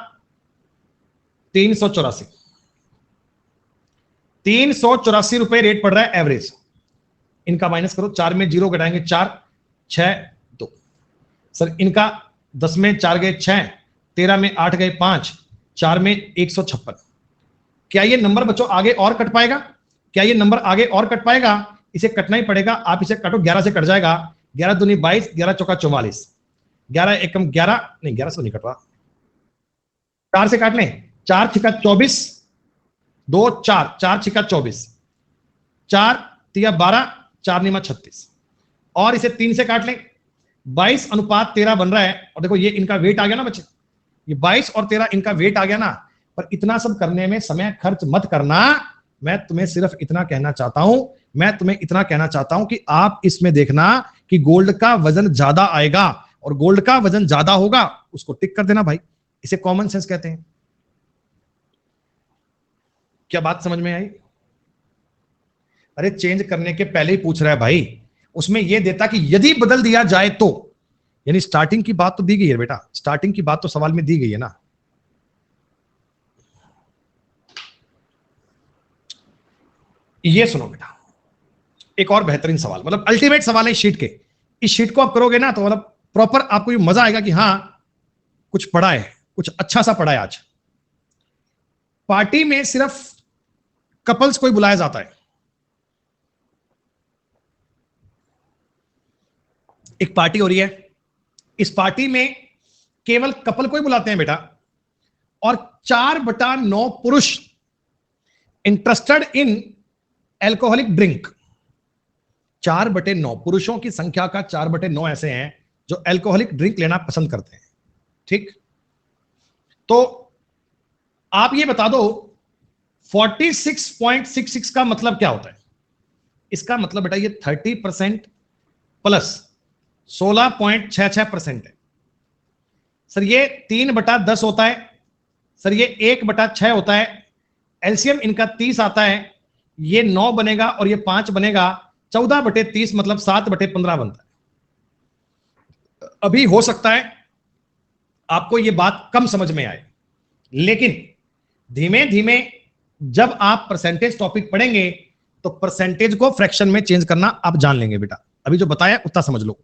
384, 384 रुपए रेट पड़ रहा है एवरेज। इनका माइनस करो, 4 में 0 घटाएंगे 4, 6 2। सर इनका 10 में 4 गए 6, 13 में 8 गए 5, 4 में 156। क्या ये नंबर बच्चों आगे और कट पाएगा? क्या ये नंबर आगे और कट पाएगा? इसे कटना ही पड़ेगा। आप इसे काटो, 11 से कट जाएगा। 11 दूनी 22, 11 चौका 44, 11 एकम 11, नहीं 11 से नहीं कट रहा, 4 से काट लें, 4 छिका 24, 2 4, 4 छिका 24, 4 तिया 12, 4 निमा 36, और इसे 3 से काट लें, 22 अनुपात 13 बन रहा है। और देखो ये इनका वेट आ गया ना बच्चे, ये 22 और 13 इनका वेट आ गया ना। पर इतना सब करने में समय खर्च मत करना। मैं तुम्हें सिर्फ इतना कहना चाहता हूं, मैं तुम्हें इतना कहना चाहता हूं कि आप इसमें देखना कि गोल्ड का वजन ज्यादा आएगा, और गोल्ड का वजन ज्यादा होगा उसको टिक कर देना भाई। इसे कॉमन सेंस कहते हैं। क्या बात समझ में आई? अरे चेंज करने के पहले ही पूछ रहा है भाई, उसमें यह देता कि यदि बदल दिया जाए तो, यानी स्टार्टिंग की बात तो दी गई है बेटा, स्टार्टिंग की बात तो सवाल में दी गई है ना। ये सुनो बेटा, एक और बेहतरीन सवाल, मतलब अल्टीमेट सवाल है इस शीट के। इस शीट को आप करोगे ना तो मतलब प्रॉपर आपको ये मजा आएगा कि हां कुछ पढ़ा है, कुछ अच्छा सा पढ़ा है आज। पार्टी में सिर्फ कपल्स को ही बुलाया जाता है। एक पार्टी हो रही है, इस पार्टी में केवल कपल को ही बुलाते हैं बेटा, और 4/9 पुरुष इंटरेस्टेड इन एल्कोहलिक ड्रिंक। 4/9 पुरुषों की संख्या का 4/9 ऐसे हैं जो एल्कोहलिक ड्रिंक लेना पसंद करते हैं। ठीक, तो आप ये बता दो 46.66 का मतलब क्या होता है? इसका मतलब बेटा ये 30% प्लस 16.66% है। सर ये 3/10 होता है, सर ये 1/6 होता है, एलसीएम इनका 30 आता है, ये 9 बनेगा और ये 5 बनेगा, 14/30 मतलब 7/15 बनता है। अभी हो सकता है आपको ये बात कम समझ में आए, लेकिन धीमे धीमे जब आप परसेंटेज टॉपिक पढ़ेंगे तो परसेंटेज को फ्रैक्शन में चेंज करना आप जान लेंगे बेटा। अभी जो बताया उतना समझ लो।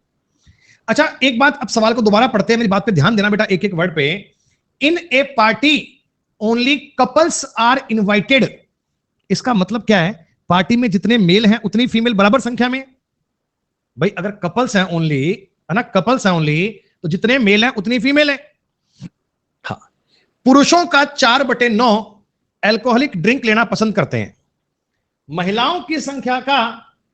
अच्छा एक बात, अब सवाल को दोबारा पढ़ते हैं, मेरी बात पे ध्यान देना बेटा, एक एक वर्ड पे। In a party only couples are invited, इसका मतलब क्या है? पार्टी में जितने मेल हैं उतनी फीमेल बराबर संख्या में। भाई अगर कपल्स हैं ओनली, है ना, कपल्स हैं ओनली, तो जितने मेल हैं उतनी फीमेल है। हाँ, पुरुषों का 4/9 एल्कोहलिक ड्रिंक लेना पसंद करते हैं। महिलाओं की संख्या का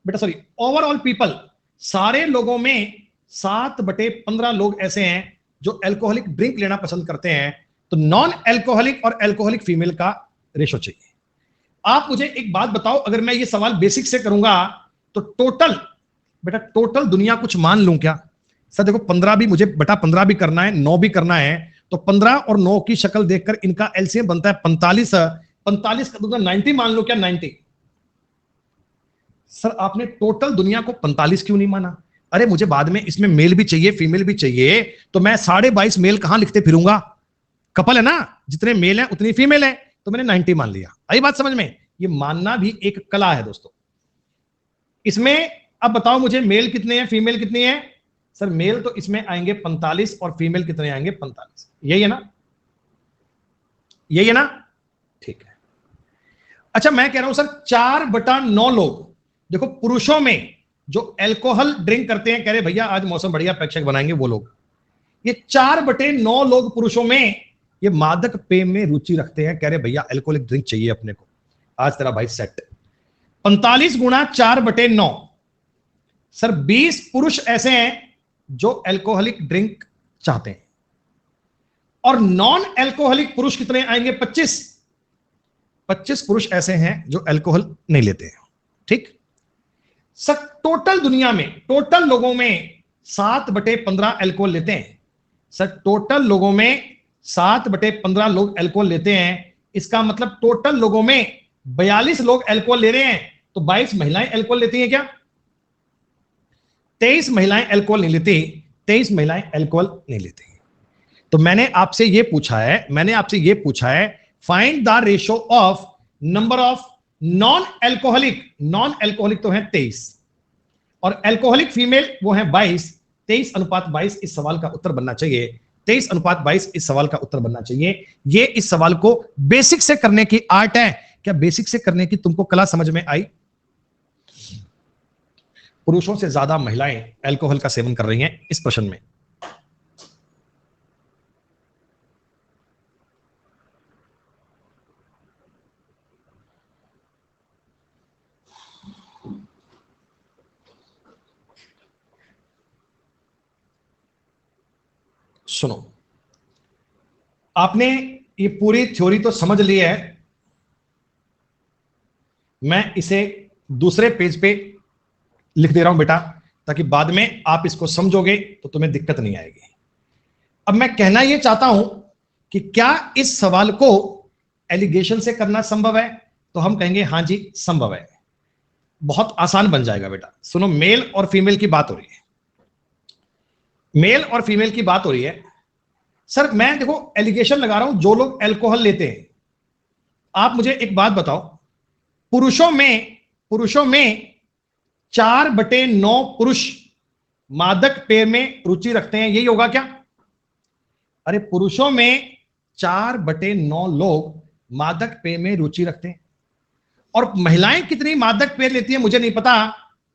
बेटा सॉरी ओवरऑल पीपल, सारे लोगों में 7/15 लोग ऐसे हैं जो एल्कोहलिक ड्रिंक लेना पसंद करते हैं। तो नॉन एल्कोहलिक और एल्कोहलिक फीमेल का रेशो चाहिए। आप मुझे एक बात बताओ, अगर मैं ये सवाल बेसिक से करूंगा तो टोटल बेटा, टोटल दुनिया कुछ मान लूं क्या? सर देखो 15 भी मुझे बेटा 15 भी करना है, 9 भी करना है, तो 15 और 9 की शक्ल देखकर इनका एलसीएम बनता है 45। 45 का दूंगा 90 मान लो क्या? 90। सर आपने टोटल दुनिया को 45 क्यों नहीं माना? अरे मुझे बाद में इसमें मेल भी चाहिए फीमेल भी चाहिए, तो मैं 22.5 मेल कहां लिखते फिरूंगा? कपल है ना, जितने मेल हैं उतनी फीमेल है, तो मैंने 90 मान लिया। आई बात समझ में? ये मानना भी एक कला है दोस्तों। इसमें अब बताओ मुझे मेल कितने हैं फीमेल कितनी है? सर मेल तो इसमें आएंगे 45 और फीमेल कितने आएंगे? 45। यही है ना, यही है ना? ठीक है। अच्छा मैं कह रहा हूं सर 4/9 लोग, देखो पुरुषों में जो एल्कोहल ड्रिंक करते हैं, कह रहे भैया आज मौसम बढ़िया प्रेक्षक बनाएंगे वो लोग, ये 4/9 लोग पुरुषों में ये मादक पेय में रुचि रखते हैं, कह रहे भैया एल्कोहलिक ड्रिंक चाहिए अपने को, आज तेरा भाई सेट। 45 गुणा 4/9, सर 20 पुरुष ऐसे हैं जो एल्कोहलिक ड्रिंक चाहते हैं, और नॉन एल्कोहलिक पुरुष कितने आएंगे? 25। 25 पुरुष ऐसे हैं जो एल्कोहल नहीं लेते हैं। ठीक सर, टोटल दुनिया में टोटल लोगों में 7/15 एल्कोहल लेते हैं। सर टोटल लोगों में 7/15 लोग अल्कोहल लेते हैं, इसका मतलब टोटल लोगों में 42 लोग अल्कोहल ले रहे हैं, तो 22 महिलाएं अल्कोहल लेती हैं क्या? 23 महिलाएं अल्कोहल नहीं लेती, 23 महिलाएं अल्कोहल नहीं लेती। तो मैंने आपसे यह पूछा है find the ratio of number of non alcoholic तो है 23 और अल्कोहलिक फीमेल वो है 22, 23:22 इस सवाल का उत्तर बनना चाहिए। 23:22 इस सवाल का उत्तर बनना चाहिए। ये इस सवाल को बेसिक से करने की आर्ट है। क्या बेसिक से करने की तुमको कला समझ में आई? पुरुषों से ज्यादा महिलाएं अल्कोहल का सेवन कर रही हैं इस प्रश्न में। सुनो, आपने ये पूरी थ्योरी तो समझ ली है। मैं इसे दूसरे पेज पे लिख दे रहा हूं बेटा, ताकि बाद में आप इसको समझोगे तो तुम्हें दिक्कत नहीं आएगी। अब मैं कहना यह चाहता हूं कि क्या इस सवाल को एलिगेशन से करना संभव है? तो हम कहेंगे हां जी संभव है। बहुत आसान बन जाएगा बेटा। सुनो, मेल और फीमेल की बात हो रही है, मेल और फीमेल की बात हो रही है। सर मैं देखो एलिगेशन लगा रहा हूं, जो लोग अल्कोहल लेते हैं, आप मुझे एक बात बताओ, पुरुषों में 4/9 पुरुष मादक पेय में रुचि रखते हैं, यही होगा क्या? अरे पुरुषों में 4/9 लोग मादक पेय में रुचि रखते हैं। और महिलाएं कितनी मादक पेय लेती हैं मुझे नहीं पता,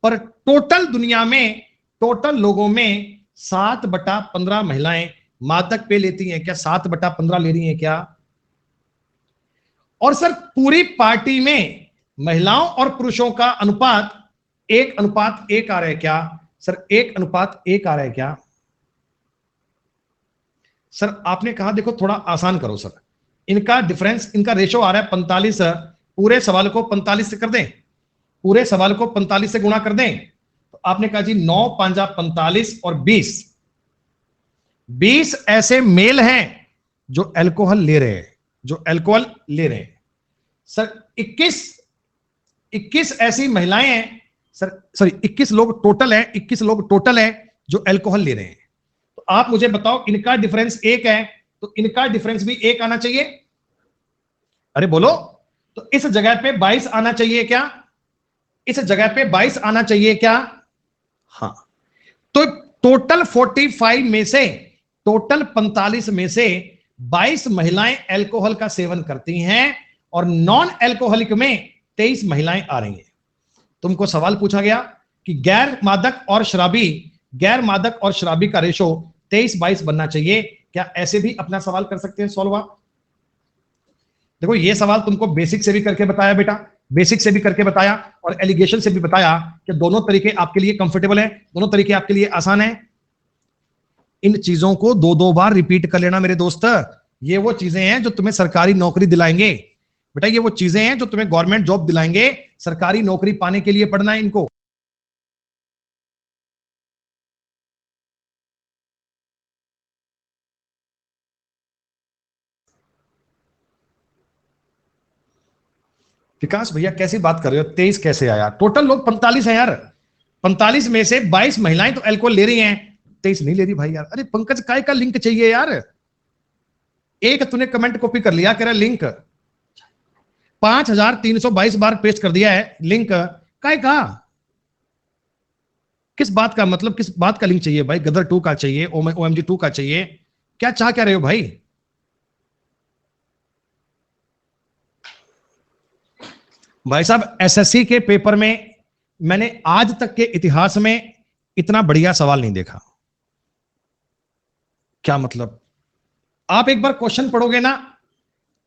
पर टोटल दुनिया में, टोटल लोगों में 7/15 महिलाएं मादक पेय लेती हैं। क्या 7/15 ले रही हैं क्या? और सर पूरी पार्टी में महिलाओं और पुरुषों का अनुपात 1:1 आ रहा है क्या? सर 1:1 आ रहा है क्या? सर आपने कहा देखो थोड़ा आसान करो सर, इनका डिफरेंस, इनका रेशो आ रहा है 45। पूरे सवाल को 45 से कर दें, पूरे सवाल को 45 से गुणा कर दें। तो आपने कहा जी 9×5 45 और 20 ऐसे मेल हैं जो अल्कोहल ले रहे हैं, सर 21 ऐसी महिलाएं हैं, सर 21 लोग टोटल है जो अल्कोहल ले रहे हैं। तो आप मुझे बताओ, इनका डिफरेंस 1 है तो इनका डिफरेंस भी 1 आना चाहिए। अरे बोलो, तो इस जगह पे 22 आना चाहिए क्या? इस जगह पे 22 आना चाहिए क्या? हां। तो टोटल 45 में से, टोटल 45 में से 22 महिलाएं अल्कोहल का सेवन करती हैं और नॉन अल्कोहलिक में 23 महिलाएं आ रही हैं। तुमको सवाल पूछा गया कि गैर मादक और शराबी का रेशो 23-22 बनना चाहिए। क्या ऐसे भी अपना सवाल कर सकते हैं सॉल्व आप? देखो ये सवाल तुमको बेसिक से भी करके बताया बेटा, बेसिक से भी करके बताया और एलिगेशन से भी बताया कि दोनों तरीके आपके लिए कंफर्टेबल है, दोनों तरीके आपके लिए आसान है। इन चीजों को 2-2 बार रिपीट कर लेना मेरे दोस्त। ये वो चीजें हैं जो तुम्हें सरकारी नौकरी दिलाएंगे बेटा, ये वो चीजें हैं जो तुम्हें गवर्नमेंट जॉब दिलाएंगे। सरकारी नौकरी पाने के लिए पढ़ना है इनको। विकास भैया कैसी बात कर रहे हो, 23 कैसे आया? टोटल लोग 45 है यार, 45 में से 22 महिलाएं तो अल्कोहल ले रही हैं, 23 नहीं ले रही भाई यार। अरे पंकज काय का लिंक चाहिए यार? एक तूने कमेंट कॉपी कर लिया, कह रहा लिंक 5322 बार पेस्ट कर दिया है, लिंक काय का? किस बात का, मतलब किस बात का लिंक चाहिए भाई? गदर 2 का चाहिए, OMG 2 का चाहिए? क्या चाह क्या रहे हो भाई? भाई साहब एसएससी के पेपर में मैंने आज तक के इतिहास में इतना बढ़िया सवाल नहीं देखा। क्या मतलब? आप एक बार क्वेश्चन पढ़ोगे ना,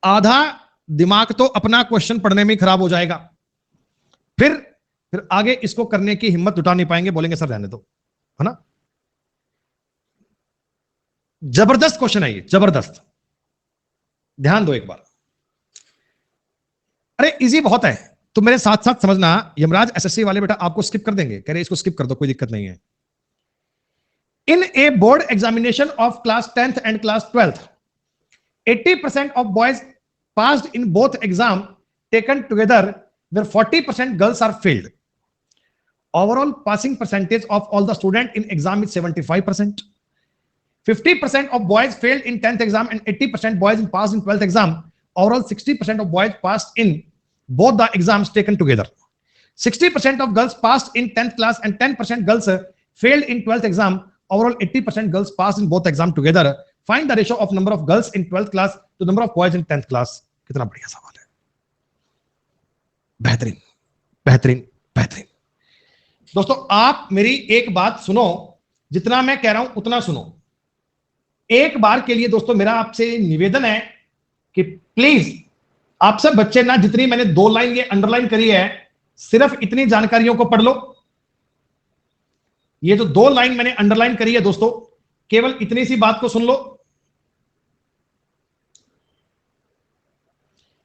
आधा दिमाग तो अपना क्वेश्चन पढ़ने में ही खराब हो जाएगा, फिर आगे इसको करने की हिम्मत जुटा नहीं पाएंगे, बोलेंगे सर रहने दो, है ना। जबरदस्त क्वेश्चन है ये, जबरदस्त, ध्यान दो एक बार। अरे इजी बहुत है, तो मेरे साथ साथ समझना। यमराज एसएससी वाले बेटा आपको स्किप कर देंगे, कह रहे इसको स्किप कर दो, कोई दिक्कत नहीं है। In a board examination of class 10th and class 12th 80% of boys passed in both exam taken together, where 40% girls are failed. Overall passing percentage of all the student in exam is 75%. 50% of boys failed in 10th exam and 80% boys passed in 12th exam. Overall 60% of boys passed in both the exams taken together. 60% of girls passed in 10th class and 10% girls failed in 12th exam. Overall 80% girls passed in both exam together. Find the ratio of number of girls in 12th class to number of boys in 10th class. कितना बढ़िया सवाल है, बेहतरीन बेहतरीन बेहतरीन। दोस्तों आप मेरी एक बात सुनो, जितना मैं कह रहा हूं उतना सुनो। एक बार के लिए दोस्तों मेरा आपसे निवेदन है कि प्लीज आप सब बच्चे ना, जितनी मैंने 2 लाइन ये अंडरलाइन करी है, सिर्फ इतनी जानकारियों को पढ़ लो। ये जो 2 लाइन मैंने अंडरलाइन करी है दोस्तों, केवल इतनी सी बात को सुन लो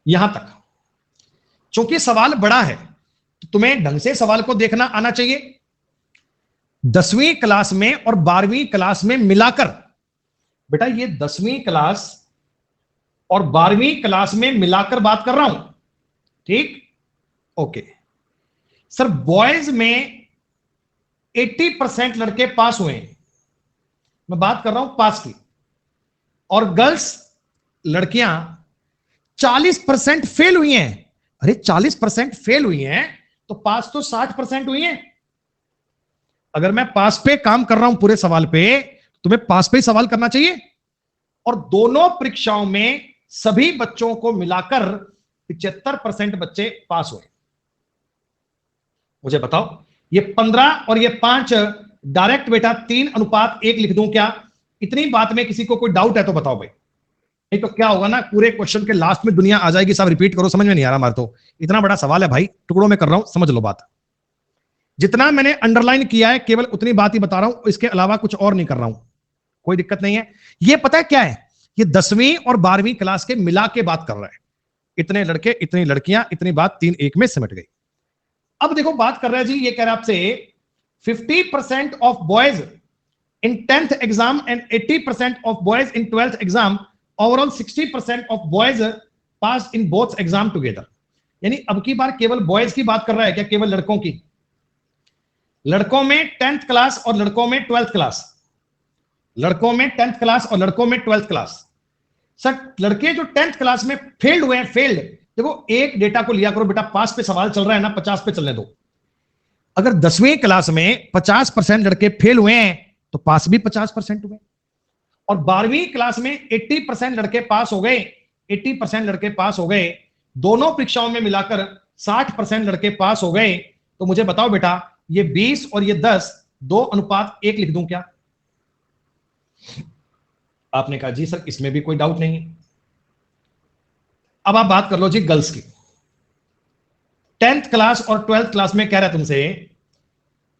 यहां तक। क्योंकि सवाल बड़ा है तो तुम्हें ढंग से सवाल को देखना आना चाहिए। 10वीं क्लास में और 12वीं क्लास में मिलाकर, बेटा ये 10वीं क्लास और 12वीं क्लास में मिलाकर बात कर रहा हूं, ठीक? ओके सर, बॉयज में 80% लड़के पास हुए हैं, मैं बात कर रहा हूं पास की, और गर्ल्स लड़कियां 40% फेल हुई हैं। अरे 40% फेल हुई हैं तो पास तो 60% हुई हैं। अगर मैं पास पे काम कर रहा हूं पूरे सवाल पे, तुम्हें पास पे ही सवाल करना चाहिए। और दोनों परीक्षाओं में सभी बच्चों को मिलाकर 75% बच्चे पास हुए। मुझे बताओ, ये 15 और ये 5 डायरेक्ट बेटा 3:1 लिख दूं क्या? इतनी बात में किसी को कोई डाउट है तो बताओ भाई, नहीं तो क्या होगा ना, पूरे क्वेश्चन के लास्ट में दुनिया आ जाएगी, सब रिपीट करो, समझ में नहीं आ रहा हमारे तो। इतना बड़ा सवाल है भाई, टुकड़ों में कर रहा हूं, समझ लो बात। जितना मैंने अंडरलाइन किया है केवल उतनी बात ही बता रहा हूं, इसके अलावा कुछ और नहीं कर रहा हूं, कोई दिक्कत नहीं है। ये पता है क्या है, ये 10वीं और 12वीं क्लास के मिला के बात कर रहा है। इतने लड़के इतनी लड़कियां, इतनी बात 3-1 में सिमट गई। अब देखो बात कर रहा है जी, ये कह रहा है आपसे 50% of boys in 10th exam and 80% of boys in 12th exam, overall 60% of boys pass in both exam together. यानी अब की बार केवल बॉयज की बात कर रहा है क्या, केवल लड़कों की? लड़कों में 10th क्लास और लड़कों में 12th क्लास, लड़कों में 10th क्लास और लड़कों में 12th क्लास। सर लड़के जो 10th क्लास में फेल्ड हुए हैं, फेल्ड, देखो एक डेटा को लिया करो बेटा, पास पे सवाल चल रहा है ना, 50 पे चलने दो। अगर 10वीं क्लास में 50% लड़के फेल हुए हैं तो पास भी 50% हुए, और 12वीं क्लास में 80% लड़के पास हो गए, 80% लड़के पास हो गए, दोनों परीक्षाओं में मिलाकर 60% लड़के पास हो गए। तो मुझे बताओ बेटा, ये 20 और ये 10 2:1 लिख दूं क्या? आपने कहा जी सर इसमें भी कोई डाउट नहीं है। अब आप बात कर लो जी गर्ल्स की। 10th क्लास और 12th क्लास में कह रहा है तुमसे,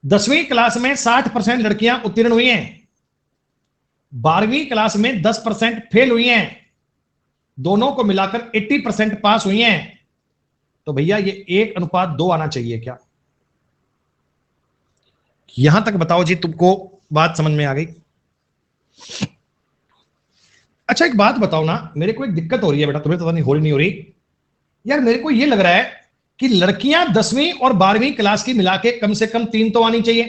10वीं क्लास में 60% लड़कियां उत्तीर्ण हुई हैं, 12वीं क्लास में 10% फेल हुई हैं, दोनों को मिलाकर 80% पास हुई हैं। तो भैया ये 1:2 आना चाहिए क्या? यहां तक बताओ जी, तुमको बात समझ में आ गई? अच्छा एक बात बताओ ना, मेरे को एक दिक्कत हो रही है बेटा, तुम्हें तो पता नहीं हो रही नहीं हो रही यार। मेरे को ये लग रहा है कि लड़कियां 10वीं और 12वीं क्लास की मिला के कम से कम 3 तो आनी चाहिए,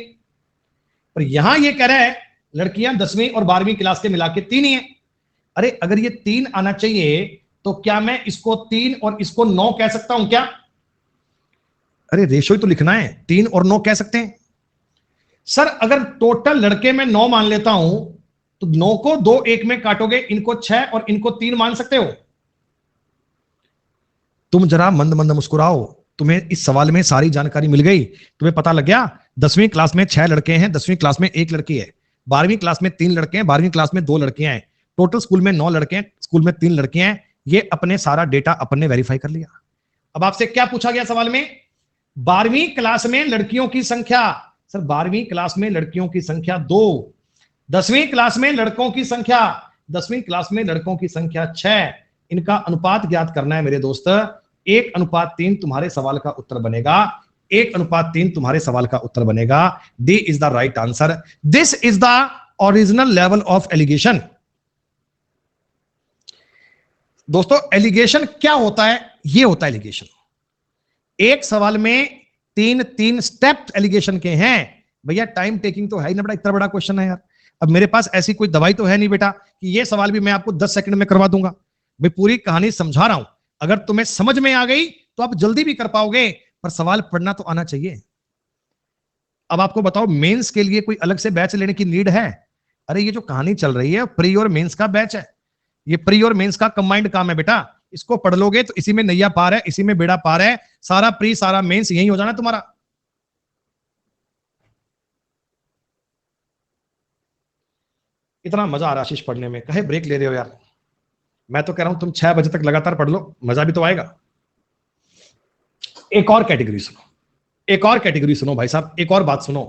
पर यहां ये कह रहा है लड़कियां 10वीं और 12वीं क्लास के मिला के 3 ही है। अरे अगर ये 3 आना चाहिए तो क्या मैं इसको 3 और इसको 9 कह सकता हूं क्या? अरे रेशो ही तो लिखना है, 3 और 9 कह सकते हैं। सर अगर टोटल लड़के में 9 मान लेता हूं तो 9 को 2-1 में काटोगे, इनको 6 और इनको 3 मान सकते हो। तुम जरा मंद मंद मुस्कुराओ, तुम्हें इस सवाल में सारी जानकारी मिल गई, तुम्हें पता लग गया 10वीं क्लास में 6 लड़के हैं, 10वीं क्लास में 1 लड़की है, 12वीं क्लास में 3 लड़के हैं, 12वीं क्लास में 2 लड़कियां हैं, टोटल स्कूल में 9 लड़के हैं, स्कूल में 3 लड़कियां हैं। ये अपने सारा डेटा अपन ने वेरीफाई कर लिया। अब आपसे क्या पूछा गया सवाल में? 12वीं क्लास में लड़कियों की संख्या। सर 12वीं क्लास में लड़कियों की संख्या 2, 10वीं क्लास में लड़कों की संख्या, 10वीं क्लास में लड़कों की संख्या 6। इनका अनुपात ज्ञात करना है मेरे दोस्त। 1:3 तुम्हारे सवाल का उत्तर बनेगा, 1:3 तुम्हारे सवाल का उत्तर बनेगा। D is the right answer. This is the original level of alligation. दोस्तों एलिगेशन क्या होता है? ये होता है एलिगेशन। एक सवाल में तीन तीन स्टेप एलिगेशन के हैं। भैया टाइम टेकिंग तो है ही ना बेटा, इतना बड़ा क्वेश्चन है यार। अब मेरे पास ऐसी कोई दवाई तो है नहीं बेटा कि ये सवाल भी मैं आपको 10 सेकंड में करवा दूंगा। मैं पूरी कहानी समझा रहा हूं, अगर तुम्हें समझ में आ गई तो आप जल्दी भी कर पाओगे, पर सवाल पढ़ना तो आना चाहिए। अब आपको बताओ, मेंस के लिए कोई अलग से बैच लेने की नीड है? अरे ये जो कहानी चल रही है प्री और मेंस का बैच है। ये प्री और मेंस का कंबाइंड काम है बेटा। इसको पढ़ लोगे तो इसी में नैया पार है, इसी में बेड़ा पार है। सारा प्री सारा मेंस यही हो जाना तुम्हारा। इतना मजा आ रहा है आशीष पढ़ने में, कहे ब्रेक ले रहे हो यार। मैं तो कह रहा हूं तुम 6 बजे तक लगातार पढ़ लो, मजा भी तो आएगा। एक और कैटेगरी सुनो, एक और कैटेगरी सुनो भाई साहब, एक और बात सुनो।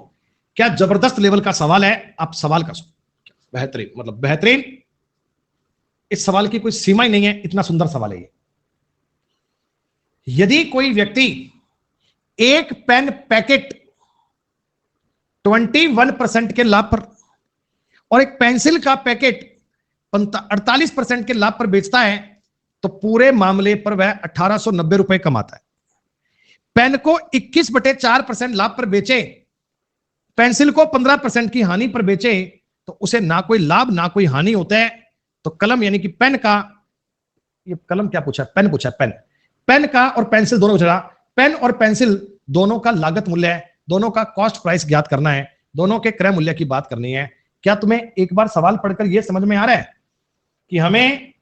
क्या जबरदस्त लेवल का सवाल है, आप सवाल का सुनो। बेहतरीन, मतलब बेहतरीन। इस सवाल की कोई सीमा ही नहीं है, इतना सुंदर सवाल है ये। यदि कोई व्यक्ति एक पेन पैकेट 21% के लाभ पर और एक पेंसिल का पैकेट 48% के लाभ पर बेचता है, तो पूरे मामले पर वह 1890 रुपए कमाता है। पेन को 21/4% लाभ पर बेचे, पेंसिल को 15% की हानि पर बेचे, तो उसे ना कोई लाभ ना कोई हानि होता है। तो कलम यानी कि पेन का, ये कलम क्या पूछा, पेन पूछा, पेन। पेन का और पेंसिल दोनों पूछा। पेन और पेंसिल दोनों का लागत मूल्य है, दोनों का कॉस्ट प्राइस ज्ञात करना है, दोनों के क्रय मूल्य की बात करनी है। क्या तुम्हें एक बार सवाल पढ़कर यह समझ में आ रहा है कि हमें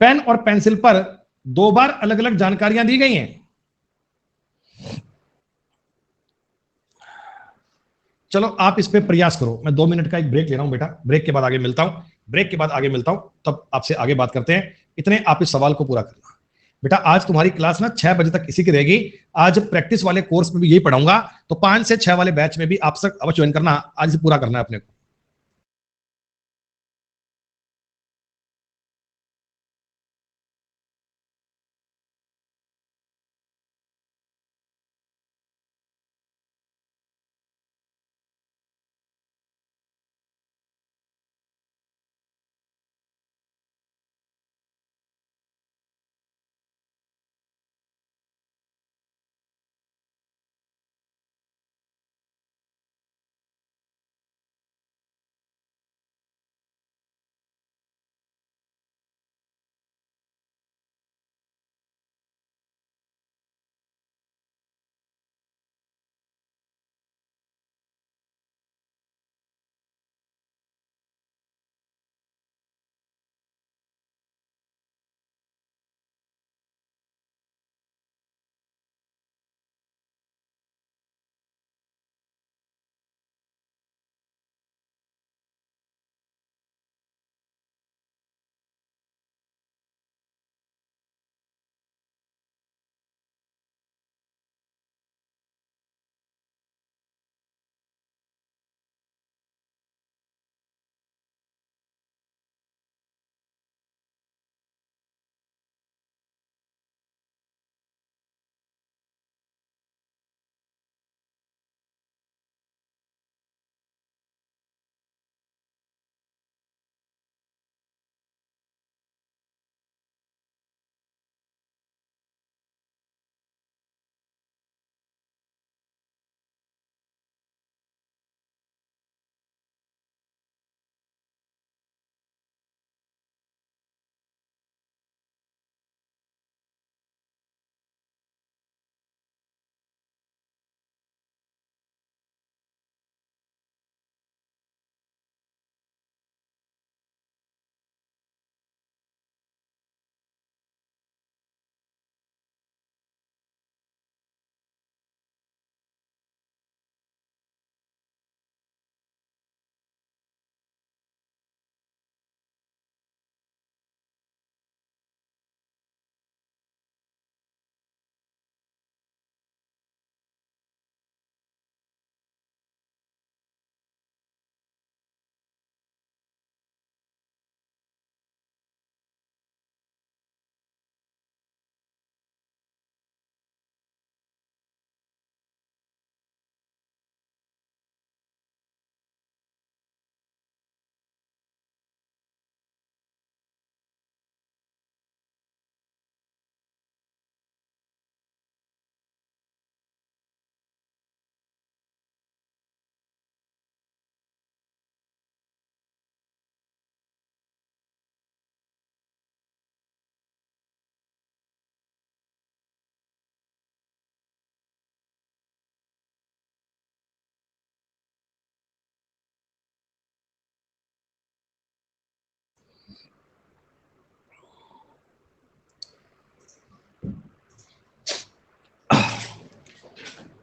पेन और पेंसिल पर दो बार अलग अलग जानकारियां दी गई हैं? चलो आप इस पे प्रयास करो। मैं 2 मिनट का एक ब्रेक ले रहा हूं बेटा, ब्रेक के बाद आगे मिलता हूं। ब्रेक के बाद आगे मिलता हूं, तब आपसे आगे बात करते हैं। इतने आप इस सवाल को पूरा करना बेटा। आज तुम्हारी क्लास ना 6 बजे तक इसी की रहेगी। आज प्रैक्टिस वाले कोर्स में भी यही पढ़ाऊंगा, तो 5 से 6 वाले बैच में भी आप सब अवश्य ज्वाइन करना। आज से पूरा करना है अपने को।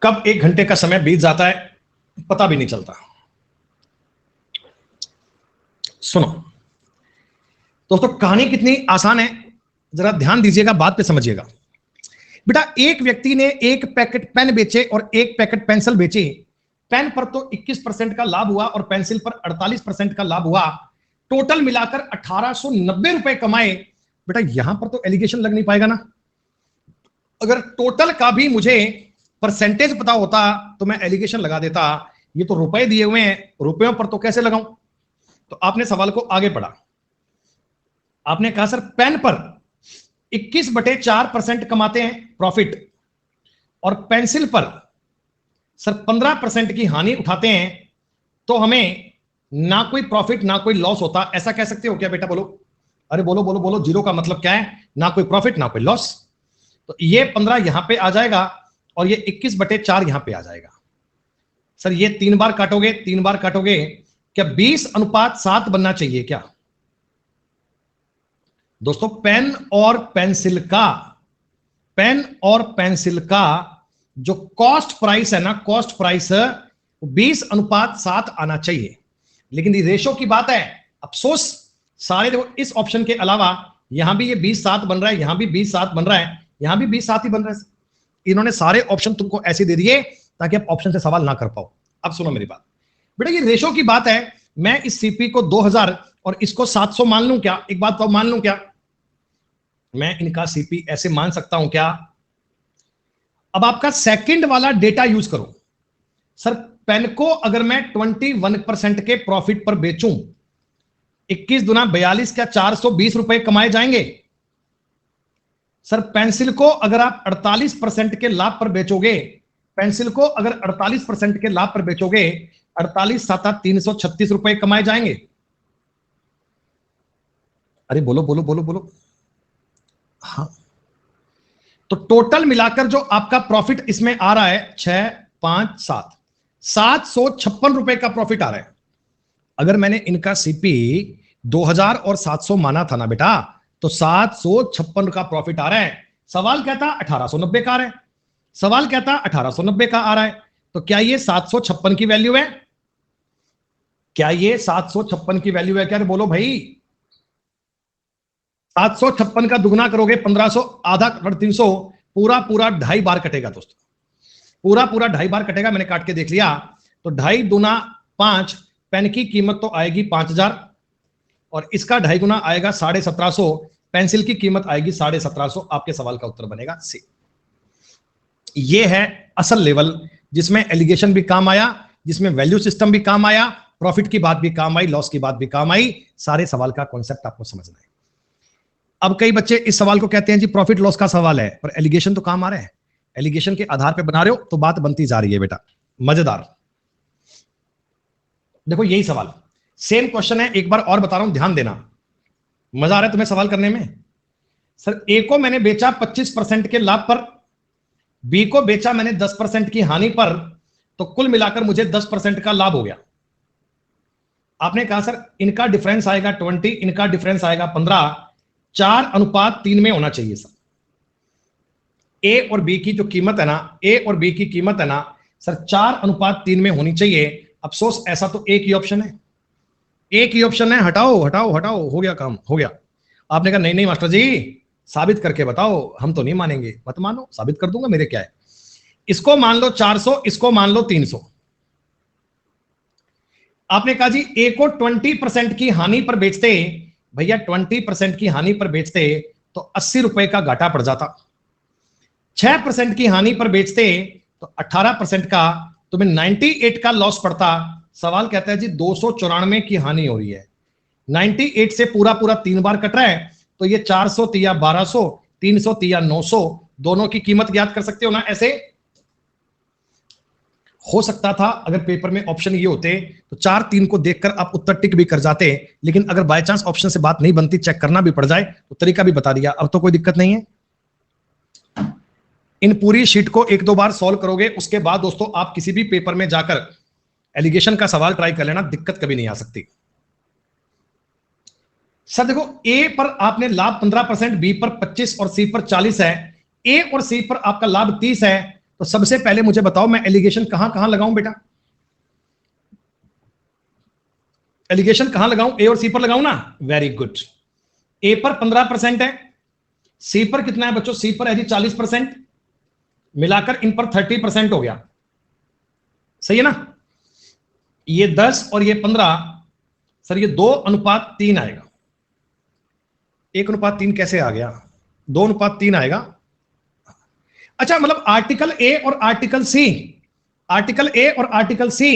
कब 1 घंटे का समय बीत जाता है पता भी नहीं चलता। सुनो दोस्तों, कहानी कितनी आसान है, जरा ध्यान दीजिएगा, बात पे समझिएगा। बेटा, एक व्यक्ति ने एक पैकेट पेन बेचे और एक पैकेट पेंसिल बेचे। पेन पर तो 21% का लाभ हुआ और पेंसिल पर 48% का लाभ हुआ। टोटल मिलाकर 1890 रुपए कमाए। बेटा, यहां पर तो एलिगेशन लग नहीं पाएगा ना। अगर टोटल का भी मुझे परसेंटेज पता होता तो मैं एलिगेशन लगा देता। ये तो रुपए दिए हुए हैं, रुपयों पर तो कैसे लगाऊं। तो आपने सवाल को आगे पढ़ा। आपने कहा सर पेन पर 21/4% कमाते हैं प्रॉफिट और पेंसिल पर सर 15% की हानि उठाते हैं, तो हमें ना कोई प्रॉफिट ना कोई लॉस होता। ऐसा कह सकते हो क्या बेटा? बोलो, अरे बोलो बोलो बोलो। जीरो का मतलब क्या है? ना कोई प्रॉफिट ना कोई लॉस। तो ये 15 यहां पे आ जाएगा और ये 21/4 यहां पे आ जाएगा। सर ये 3 बार काटोगे, 3 बार काटोगे, क्या 20:7 बनना चाहिए क्या? दोस्तों, पेन और पेंसिल का जो कॉस्ट प्राइस है ना, कॉस्ट प्राइस 20:7 आना चाहिए। लेकिन ये रेशो की बात है। अफसोस, सारे देखो इस ऑप्शन के अलावा यहां भी ये 20:7 बन रहा है, यहां भी 20:7 बन रहा है, यहां भी 20:7 ही बन रहा है। इन्होंने सारे ऑप्शन तुमको ऐसे दे दिए ताकि आप ऑप्शन से सवाल ना कर पाओ। अब सुनो मेरी बात बेटा, ये रेशो की बात है। मैं इस सीपी को 2000 और इसको 700 मान लूं क्या? एक बात तो मान लूं क्या? मैं इनका सीपी ऐसे मान सकता हूं क्या? अब आपका सेकंड वाला डेटा यूज करो। सर पेन को अगर मैं 21% के प्रॉफिट पर बेचूं, 21 दूना 42, क्या 420 रुपए कमाए जाएंगे? सर पेंसिल को अगर आप 48% के लाभ पर बेचोगे, पेंसिल को अगर 48% के लाभ पर बेचोगे, 48×7 336 रुपए कमाए जाएंगे। अरे बोलो बोलो बोलो बोलो। हाँ, तो टोटल मिलाकर जो आपका प्रॉफिट इसमें आ रहा है 6, 5, 7, 756 रुपए का प्रॉफिट आ रहा है। अगर मैंने इनका सीपी 2000 और 700 माना था ना बेटा, तो 756 का प्रॉफिट आ रहा है। सवाल कहता 1890 का आ रहा है, सवाल कहता 1890 का आ रहा है। तो क्या ये 756 की वैल्यू है? क्या ये 756 की वैल्यू है क्या? बोलो भाई। 756 का दुगना करोगे 1500, आधा 300, पूरा पूरा 2.5 बार कटेगा दोस्तों, पूरा पूरा 2.5 बार कटेगा। मैंने काट के देख लिया। तो 2.5 दूना 5, पेन की कीमत तो आएगी 5000 और इसका 2.5 गुना आएगा 1750, पेंसिल की कीमत आएगी 1750। आपके सवाल का उत्तर बनेगा सी। ये है असल लेवल, जिसमें एलिगेशन भी काम आया, जिसमें वैल्यू सिस्टम भी काम आया, प्रॉफिट की बात भी काम आई, लॉस की बात भी काम आई। सारे सवाल का कॉन्सेप्ट आपको समझना है। अब कई बच्चे इस सवाल को कहते हैं जी प्रॉफिट लॉस का सवाल है, पर एलिगेशन तो काम आ रहा है। एलिगेशन के आधार पे बना रहे हो तो बात बनती जा रही है बेटा। मजेदार। देखो यही सवाल, सेम क्वेश्चन है, एक बार और बता रहा हूं, ध्यान देना। मजा आ रहा है तुम्हें सवाल करने में? सर ए को मैंने बेचा 25% के लाभ पर, बी को बेचा मैंने 10% की हानि पर, तो कुल मिलाकर मुझे 10% का लाभ हो गया। आपने कहा सर इनका डिफरेंस आएगा 20, इनका डिफरेंस आएगा 15, 4:3 में होना चाहिए सर। ए और बी की जो कीमत है ना, ए और बी की कीमत है ना सर 4:3 में होनी चाहिए। अफसोस ऐसा तो एक ही ऑप्शन है, एक ही ऑप्शन है। हटाओ हटाओ हटाओ, हो गया काम, हो गया। आपने कहा नहीं नहीं मास्टर जी साबित करके बताओ। हम तो नहीं मानेंगे। मत मानो, साबित कर दूंगा, मेरे क्या है। इसको मान लो 400, इसको मान लो 300। आपने कहा जी ए को 20% की हानि पर बेचते, भैया 20% की हानि पर बेचते तो 80 रुपए का घाटा पड़ जाता। 6% की हानि पर बेचते तो 18% का, तुम्हें 98 का लॉस पड़ता। सवाल कहता है जी 294 की हानि हो रही है, 98 से पूरा पूरा 3 बार कट रहा है, तो ये 400 तिया 1200, 300 तिया 900, दोनों की कीमत ज्ञात कर सकते हो ना। ऐसे हो सकता था अगर पेपर में ऑप्शन ये होते तो 4, 3 को देखकर आप उत्तर टिक भी कर जाते, लेकिन अगर बाय चांस ऑप्शन से बात नहीं बनती, चेक करना भी पड़ जाए, तो तरीका भी बता दिया। अब तो कोई दिक्कत नहीं है। इन पूरी शीट को 1-2 बार सॉल्व करोगे, उसके बाद दोस्तों आप किसी भी पेपर में जाकर एलिगेशन का सवाल ट्राई कर लेना, दिक्कत कभी नहीं आ सकती। सर देखो ए पर आपने लाभ 15%, बी पर 25 और सी पर 40 है। ए और सी पर आपका लाभ 30 है, तो सबसे पहले मुझे बताओ मैं एलिगेशन कहां कहां लगाऊं बेटा, एलिगेशन कहां लगाऊं, ए और सी पर लगाऊं ना, वेरी गुड। ए पर 15% है, सी पर कितना है बच्चों, सी पर है जी 40%, मिलाकर इन पर 30% हो गया, सही है ना। ये 10 और ये 15, सर ये 2:3 आएगा। 1:3 कैसे आ गया, 2:3 आएगा। अच्छा मतलब आर्टिकल ए और आर्टिकल सी, आर्टिकल ए और आर्टिकल सी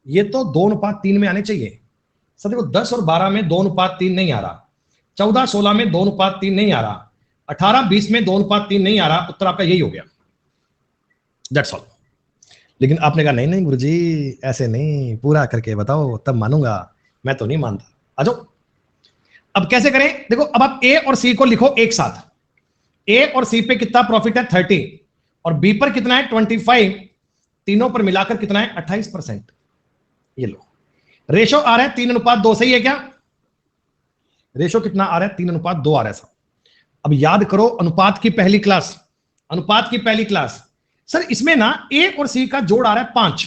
ये तो 2:3 में आने चाहिए। सर देखो 10 और 12 में 2:3 नहीं आ रहा, 14-16 में 2:3 नहीं आ रहा, 18-20 में 2:3 नहीं आ रहा, उत्तर आपका यही हो गया, दैट्स ऑल। लेकिन आपने कहा नहीं नहीं गुरुजी ऐसे नहीं, पूरा करके बताओ तब मानूंगा, मैं तो नहीं मानता। आ जाओ, अब कैसे करें, देखो अब आप ए और सी को लिखो एक साथ। ए और सी पे कितना प्रॉफिट है 30 और बी पर कितना है 25, तीनों पर मिलाकर कितना है 28%। ये लो, रेशो आ रहा है 3:2, सही है क्या, रेशो कितना आ रहा है 3:2 आ रहा है साहब। अब याद करो अनुपात की पहली क्लास, अनुपात की पहली क्लास, सर इसमें ना ए और सी का जोड़ आ रहा है 5,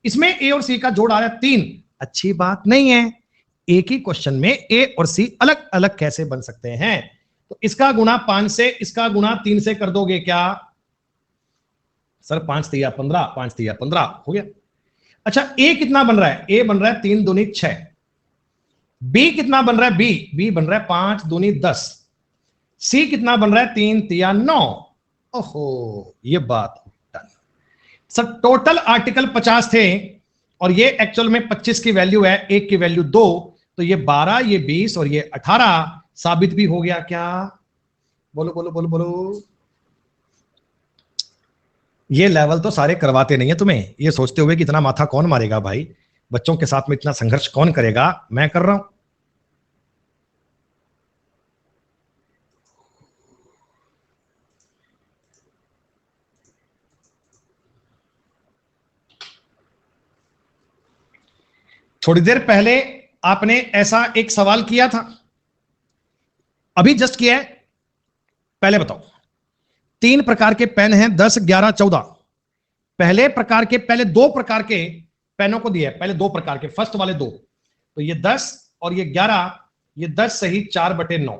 इसमें ए और सी का जोड़ आ रहा है 3, अच्छी बात नहीं है। एक ही क्वेश्चन में ए और सी अलग अलग कैसे बन सकते हैं, तो इसका गुणा 5 से, इसका गुणा 3 से कर दोगे क्या, सर 5 3 15, 5 3 15 हो गया। अच्छा ए कितना बन रहा है, ए बन रहा है 3 दूनी 6, बी कितना बन रहा है, बी बन रहा है 5 दूनी 10, सी कितना बन रहा है 3 3 9। ओहो ये बात डन। सर टोटल आर्टिकल 50 थे और ये एक्चुअल में 25 की वैल्यू है, एक की वैल्यू 2, तो ये 12 ये 20 और ये 18 साबित भी हो गया क्या, बोलो बोलो बोलो बोलो। ये लेवल तो सारे करवाते नहीं है तुम्हें, ये सोचते हुए कि इतना माथा कौन मारेगा भाई, बच्चों के साथ में इतना संघर्ष कौन करेगा, मैं कर रहा हूं। थोड़ी देर पहले आपने ऐसा एक सवाल किया था, अभी जस्ट किया है, पहले बताओ 3 प्रकार के पेन हैं 10 11 14, पहले प्रकार के, पहले 2 प्रकार के पेनों को दिया है, पहले 2 प्रकार के, फर्स्ट वाले 2, तो ये 10 और ये 11, ये 10 सही 4/9,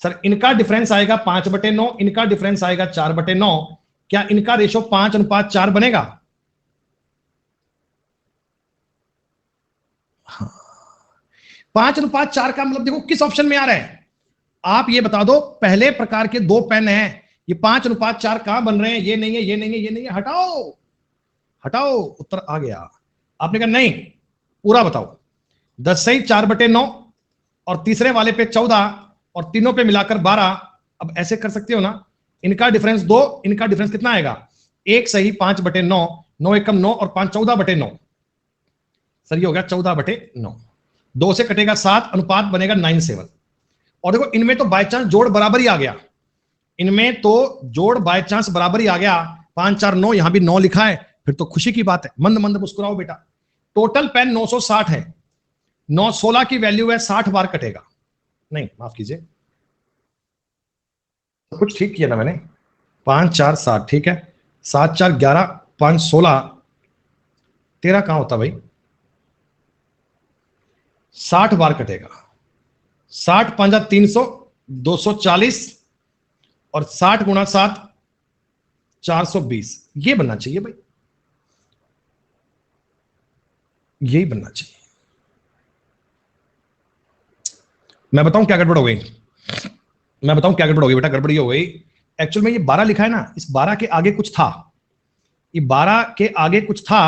सर इनका डिफरेंस आएगा 5/9, इनका डिफरेंस आएगा 4/9, क्या इनका रेशो 5:4 बनेगा, हाँ। 5:4 का मतलब देखो किस ऑप्शन में आ रहा है, आप ये बता दो, पहले प्रकार के 2 पेन हैं, ये 5:4 कहां बन रहे हैं, ये नहीं है ये नहीं है ये नहीं है, हटाओ हटाओ, उत्तर आ गया। आपने कहा नहीं पूरा बताओ, 10 सही 4/9 और तीसरे वाले पे 14 और तीनों पे मिलाकर 12, अब ऐसे कर सकते हो ना, इनका डिफरेंस 2, इनका डिफरेंस कितना आएगा, एक सही 5/9, 9 एकम 9 और 5 14/9, सर ये हो गया 14/9, 2 से कटेगा 7, अनुपात बनेगा 9:7। और देखो इनमें तो बाय चांस जोड़ बराबर ही आ गया, इनमें तो जोड़ बाय चांस बराबर ही आ गया, 5 4 9, यहां भी 9 लिखा है, फिर तो खुशी की बात है, मंद मंद मुस्कुराओ बेटा। टोटल पेन 960 है, 916 की वैल्यू है, 60 बार कटेगा, नहीं माफ कीजिए, तो कुछ ठीक किया ना मैंने, 5 4 7 ठीक है, 7 4 11 5 16, 13 कहां होता भाई, 60 बार कटेगा, 60 5 300, 240 और 60 गुणा 7 420, ये बनना चाहिए भाई, यही बनना चाहिए। मैं बताऊं क्या गड़बड़ हो गई, मैं बताऊं क्या गड़बड़ हो गई बेटा, गड़बड़ ये हो गई, एक्चुअल में ये 12 लिखा है ना, इस 12 के आगे कुछ था, ये 12 के आगे कुछ था,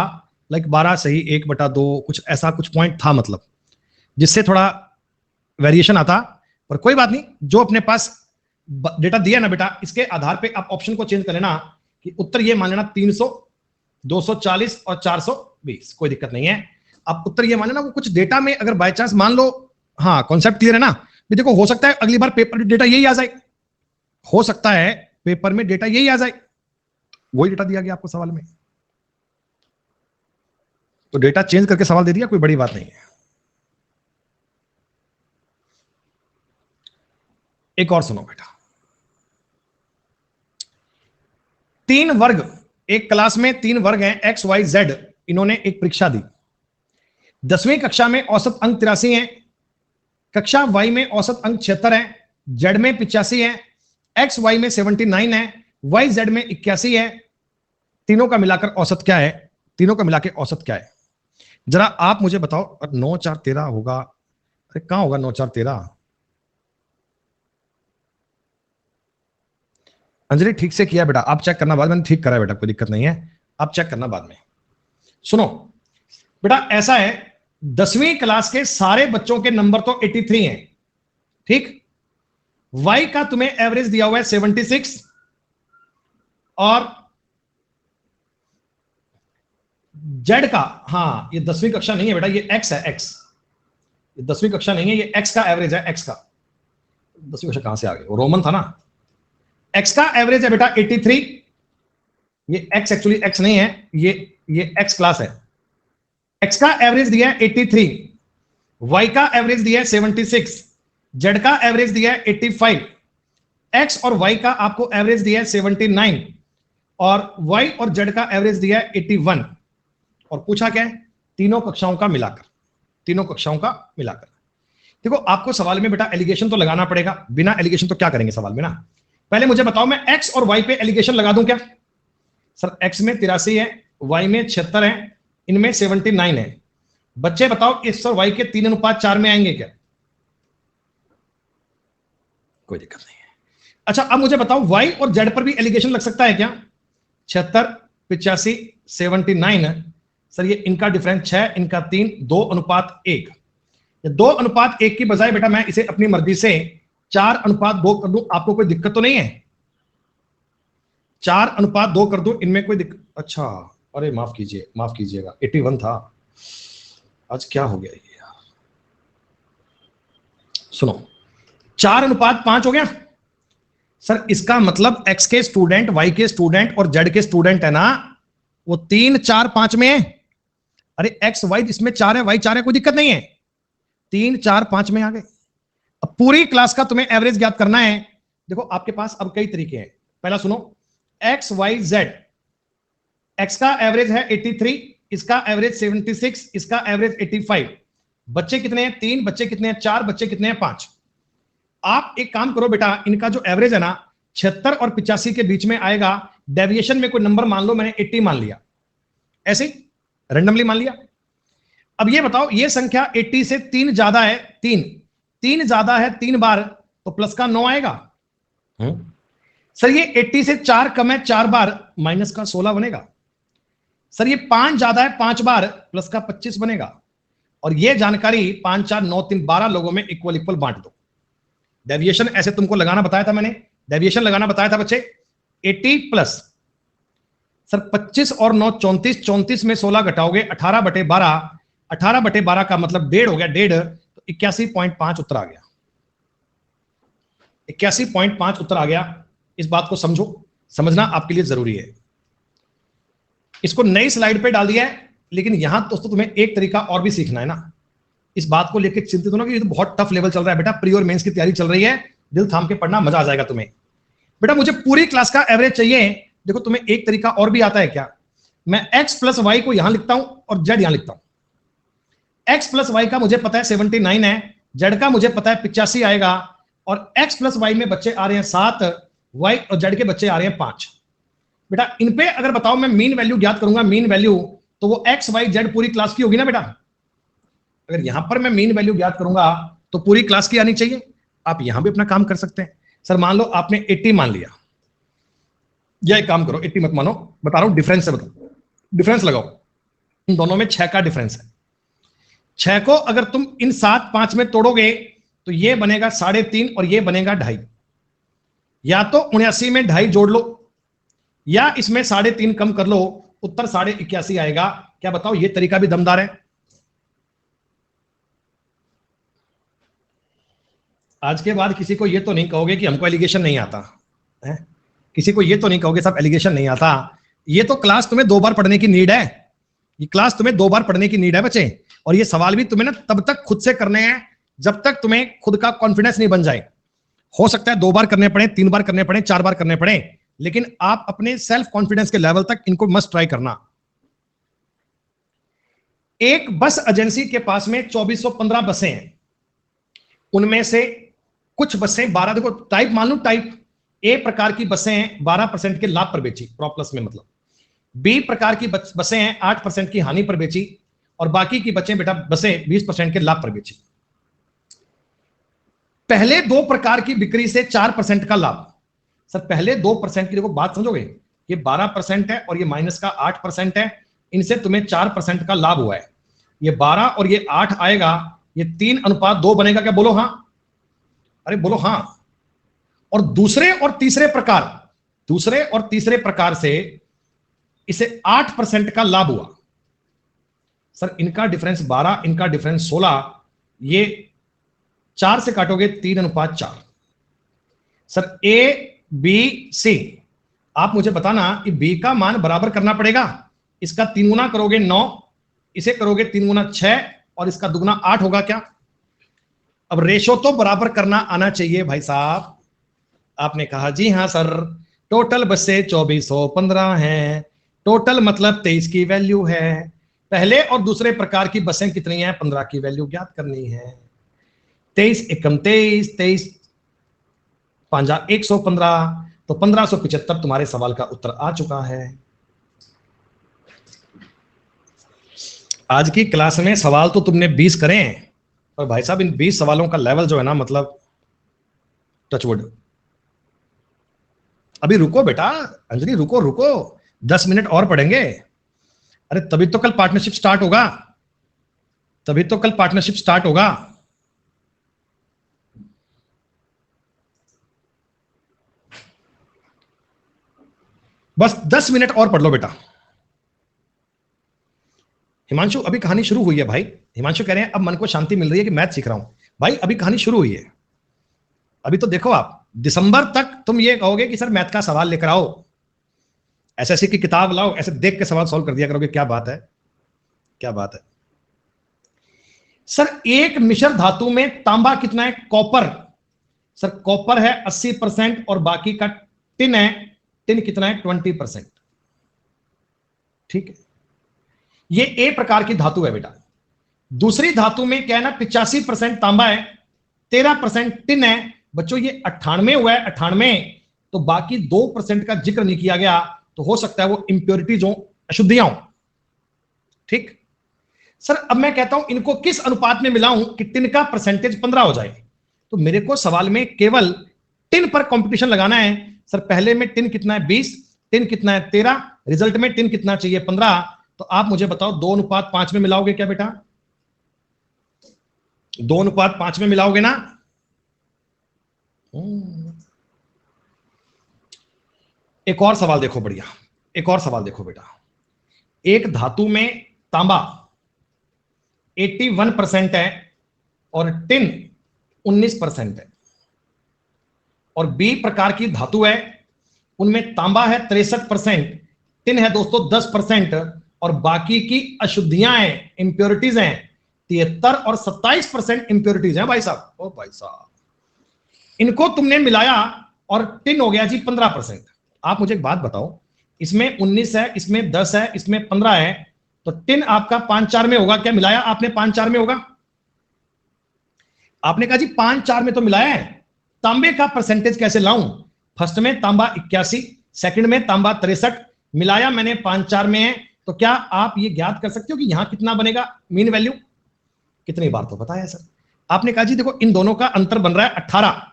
लाइक 12 सही 1/2 कुछ ऐसा कुछ पॉइंट था, मतलब जिससे थोड़ा वेरिएशन आता, पर कोई बात नहीं, जो अपने पास डेटा दिया ना बेटा, इसके आधार पे आप ऑप्शन को चेंज कर लेना, कि उत्तर ये मान लेना 300 240 और 420, कोई दिक्कत नहीं है। आप उत्तर ये मान लेना, वो कुछ डेटा में अगर बाय चांस मान लो, हाँ कॉन्सेप्ट क्लियर है ना, भी देखो हो सकता है अगली बार पेपर में डेटा यही आ जाए, हो सकता है पेपर में डेटा यही आ जाए, वही डेटा दिया गया आपको सवाल में, तो डेटा चेंज करके सवाल दे दिया, कोई बड़ी बात नहीं है। एक और सुनो बेटा, 3 वर्ग एक क्लास में 3 वर्ग हैं एक्स वाई जेड, इन्होंने एक परीक्षा दी। 10वीं कक्षा में औसत अंक 83 है, कक्षा वाई में औसत अंक 76 है, जेड में 85 है, एक्स वाई में 79 है, वाई जेड में 81 है। तीनों का मिलाकर औसत क्या है? तीनों का मिलाकर औसत क्या है? जरा आप मुझे बताओ। 9 4 13 होगा, अरे कहां होगा 9 4 13? अंजलि ठीक से किया बेटा, आप चेक करना बाद में। मैंने ठीक करा है बेटा, कोई दिक्कत नहीं है, आप चेक करना बाद में। सुनो बेटा, ऐसा है 10वीं क्लास के सारे बच्चों के नंबर तो 83 हैं, ठीक। वाई का तुम्हें एवरेज दिया हुआ है 76, और जेड का, हाँ ये 10वीं कक्षा नहीं है बेटा, ये एक्स है, एक्स। ये 10वीं कक्षा नहीं है, ये एक्स का एवरेज है, एक्स का। 10वीं कक्षा कहां से आ गई? रोमन था ना। एक्स का एवरेज है बेटा 83। ये एक्स एक्चुअली एक्स नहीं है, ये एक्स क्लास है। एक्स का एवरेज दिया है 83, वाई का एवरेज दिया है 76, जेड का एवरेज दिया है 85, एक्स और वाई का आपको एवरेज दिया है 79, और वाई और जेड का एवरेज दिया है 81। और पूछा क्या है? तीनों कक्षाओं का मिलाकर, तीनों कक्षाओं का मिलाकर। देखो आपको सवाल में बेटा एलिगेशन तो लगाना पड़ेगा, बिना एलिगेशन तो क्या करेंगे सवाल में ना। पहले मुझे बताओ, मैं एक्स और वाई पे एलिगेशन लगा दूं क्या? सर एक्स में 83 है, वाई में 76 है, इनमें 79 है। बच्चे बताओ एक्स और वाई के 3:4 में आएंगे क्या? कोई दिक्कत नहीं है। अच्छा अब मुझे बताओ, वाई और जेड पर भी एलिगेशन लग सकता है क्या? 76 85 79। सर ये इनका डिफरेंस 6, इनका 3, 2:1। 2:1 की बजाय बेटा मैं इसे अपनी मर्जी से 4:2 कर दूं, आपको कोई दिक्कत तो नहीं है? 4:2 कर दूं, इनमें कोई दिक्कत? अच्छा, अरे माफ कीजिए, माफ कीजिएगा, 81 था। आज क्या हो गया ये यार? सुनो, 4:5 हो गया। सर इसका मतलब एक्स के स्टूडेंट, वाई के स्टूडेंट और जेड के स्टूडेंट है ना, वो 3 4 5 में है। अरे एक्स वाई इसमें 4 है, वाई 4 है, कोई दिक्कत नहीं है। 3 4 5 में आ गए। अब पूरी क्लास का तुम्हें एवरेज ज्ञात करना है। देखो आपके पास अब कई तरीके हैं। पहला सुनो, एक्स वाई जेड। एक्स का एवरेज है 83, इसका एवरेज 76, इसका एवरेज 85। बच्चे कितने हैं? 3। बच्चे कितने हैं? 4। बच्चे कितने हैं? 5। आप एक काम करो बेटा, इनका जो एवरेज है ना 76 और 85 के बीच में आएगा। डेविएशन में कोई नंबर मान लो, मैंने 80 मान लिया, ऐसे रैंडमली मान लिया। अब ये बताओ, ये संख्या 80 से 3 ज्यादा है, 3 ज्यादा है 3 बार, तो प्लस का 9 आएगा। सर ये 80 से 4 कम है 4 बार, माइनस का 16 बनेगा। सर ये 5 ज्यादा है 5 बार, प्लस का 25 बनेगा। और ये जानकारी 5 4 9 3 12 लोगों में इक्वल इक्वल बांट दो। डेविएशन ऐसे तुमको लगाना बताया था मैंने, डेविएशन लगाना बताया था बच्चे। 80 प्लस, सर 25 और 9 34, 34 में 16 घटाओगे 18/12, 18/12 का मतलब 1.5 हो गया, 1.5, तो 81.5 उत्तर आ गया। 81.5 उत्तर आ गया। इस बात को समझो, समझना आपके लिए जरूरी है। इसको नई स्लाइड पे डाल दिया है, लेकिन यहां दोस्तों तुम्हें एक तरीका और भी सीखना है ना। इस बात को लेकर चिंतित होना कि ये तो बहुत टफ लेवल चल रहा है बेटा, प्री और मेंस की तैयारी चल रही है, दिल थाम के पढ़ना, मजा आ जाएगा तुम्हें। बेटा मुझे पूरी क्लास का एवरेज चाहिए। देखो तुम्हें एक तरीका और भी आता है क्या? मैं x प्लस वाई को यहां लिखता हूं और z यहां लिखता हूं। x प्लस वाई का मुझे पता है 79 है, z का मुझे पता है 85 आएगा, और x प्लस वाई में बच्चे आ रहे हैं 7, y और z के बच्चे आ रहे हैं 5। बेटा इन पे अगर बताओ मैं मीन वैल्यू ज्ञात करूंगा, मीन वैल्यू, तो वो x y z पूरी क्लास की होगी ना बेटा। अगर यहां पर मैं मीन वैल्यू ज्ञात करूंगा तो पूरी क्लास की आनी चाहिए। आप यहां भी अपना काम कर सकते हैं। सर मान लो आपने 80 मान लिया, या एक काम करो 80 मत मानो, बता रहा हूं डिफरेंस से बताओ, डिफरेंस लगाओ। इन दोनों में 6 का डिफरेंस है। 6 को अगर तुम इन 7 5 में तोड़ोगे तो ये बनेगा 3.5 और ये बनेगा 2.5। या तो 79 में 2.5 जोड़ लो, या इसमें 3.5 कम कर लो, उत्तर 81.5 आएगा। क्या बताओ ये तरीका भी दमदार है? आज के बाद किसी को ये तो नहीं कहोगे कि हमको एलिगेशन नहीं आता है? किसी को ये तो नहीं कहोगे साहब एलिगेशन नहीं आता। ये तो क्लास तुम्हें 2 बार पढ़ने की नीड है, ये क्लास तुम्हें 2 बार पढ़ने की नीड है बच्चे। और ये सवाल भी तुम्हें ना तब तक खुद से करने हैं जब तक तुम्हें खुद का कॉन्फिडेंस नहीं बन जाए। हो सकता है 2 बार करने पड़े, 3 बार करने पड़े, 4 बार करने पड़े, लेकिन आप अपने सेल्फ कॉन्फिडेंस के लेवल तक इनको मस्ट ट्राई करना। एक बस एजेंसी के पास में 2415 बसें हैं, उनमें से कुछ बसें 12, देखो टाइप मान लो, टाइप ए प्रकार की बसें हैं 12% के लाभ पर बेची, प्रॉप्लस में मतलब। बी प्रकार की बसें हैं 8% की हानि पर बेची, और बाकी की बसें बेटा बसें 20% के लाभ पर बेची। पहले 2 प्रकार की बिक्री से 4% का लाभ। सर पहले 2% की देखो बात समझोगे, ये 12% है और ये माइनस का 8% है, इनसे तुम्हें 4% का लाभ हुआ है। ये 12 और ये 8 आएगा, ये 3:2 बनेगा क्या? बोलो हाँ, अरे बोलो हाँ। और दूसरे और तीसरे प्रकार से इसे 8% का लाभ हुआ। सर इनका डिफरेंस 12, इनका डिफरेंस 16, ये 4 से काटोगे 3:4। सर ए बी सी, आप मुझे बताना कि बी का मान बराबर करना पड़ेगा। इसका 3 गुना करोगे 9, इसे करोगे 3 गुना 6, और इसका दुगुना 8 होगा क्या? अब रेशो तो बराबर करना आना चाहिए भाई साहब। आपने कहा जी हाँ सर, टोटल बसें 2415 हैं, टोटल मतलब 23 की वैल्यू है। पहले और दूसरे प्रकार की बसें कितनी हैं? 15 की वैल्यू ज्ञात करनी है। 23 एकम 23, 23 5 115, तो 1575 तुम्हारे सवाल का उत्तर आ चुका है। आज की क्लास में सवाल तो तुमने 20 करें, और भाई साहब इन 20 सवालों का लेवल जो है ना, मतलब टचवुड। अभी रुको बेटा, अंजलि रुको रुको, 10 मिनट और पढ़ेंगे। अरे तभी तो कल पार्टनरशिप स्टार्ट होगा, तभी तो कल पार्टनरशिप स्टार्ट होगा। बस 10 मिनट और पढ़ लो बेटा। हिमांशु अभी कहानी शुरू हुई है भाई। हिमांशु कह रहे हैं अब मन को शांति मिल रही है कि मैथ सीख रहा हूं। भाई अभी कहानी शुरू हुई है, अभी तो देखो आप दिसंबर तक तुम ये कहोगे कि सर मैथ का सवाल लेकर आओ, एसएससी की किताब लाओ, ऐसे देख के सवाल सॉल्व कर दिया करोगे। क्या बात है, क्या बात है। सर एक मिश्र धातु में तांबा कितना है? कॉपर। सर कॉपर है 80% और बाकी का टिन है। टिन कितना है? 20%। ठीक है, ये ए प्रकार की धातु है बेटा। दूसरी धातु में क्या है ना, 85% तांबा है, 13% टिन है। बच्चों ये 98 हुआ है, 98, तो बाकी 2% का जिक्र नहीं किया गया, तो हो सकता है वो इंप्योरिटीज हो, अशुद्धियां हो। ठीक। सर अब मैं कहता हूं इनको किस अनुपात में मिलाऊं कि टिन का परसेंटेज 15 हो जाए? तो मेरे को सवाल में केवल टिन पर कंपटीशन लगाना है। सर पहले में टिन कितना है? 20, टिन कितना है? 13, रिजल्ट में टिन कितना चाहिए? 15। तो आप मुझे बताओ 2:5 में मिलाओगे क्या बेटा? 2:5 में मिलाओगे ना? एक और सवाल देखो, बढ़िया, एक और सवाल देखो बेटा। एक धातु में तांबा 81% है और टिन 19% है, और बी प्रकार की धातु है, उनमें तांबा है 63%, टिन है दोस्तों 10%, और बाकी की अशुद्धियां हैं, इंप्योरिटीज हैं 73 और 27% इंप्योरिटीज हैं भाई साहब। ओ भाई साहब, इनको तुमने मिलाया और टिन हो गया जी 15%। आप मुझे एक बात बताओ, इसमें 19 है, इसमें 10 है, इसमें 15 है, तो टिन आपका 5-4 में होगा क्या? मिलाया आपने 5-4 में होगा? आपने कहा जी 5-4 में तो मिलाया है, तांबे का परसेंटेज कैसे लाऊं? फर्स्ट में तांबा 81, सेकंड में तांबा 63, मिलाया मैंने 5-4 में है, तो क्या आप ये ज्ञात कर सकते हो कि यहां कितना बनेगा मीन वैल्यू? कितनी बार तो बताया सर। आपने कहा जी देखो इन दोनों का अंतर बन रहा है 18।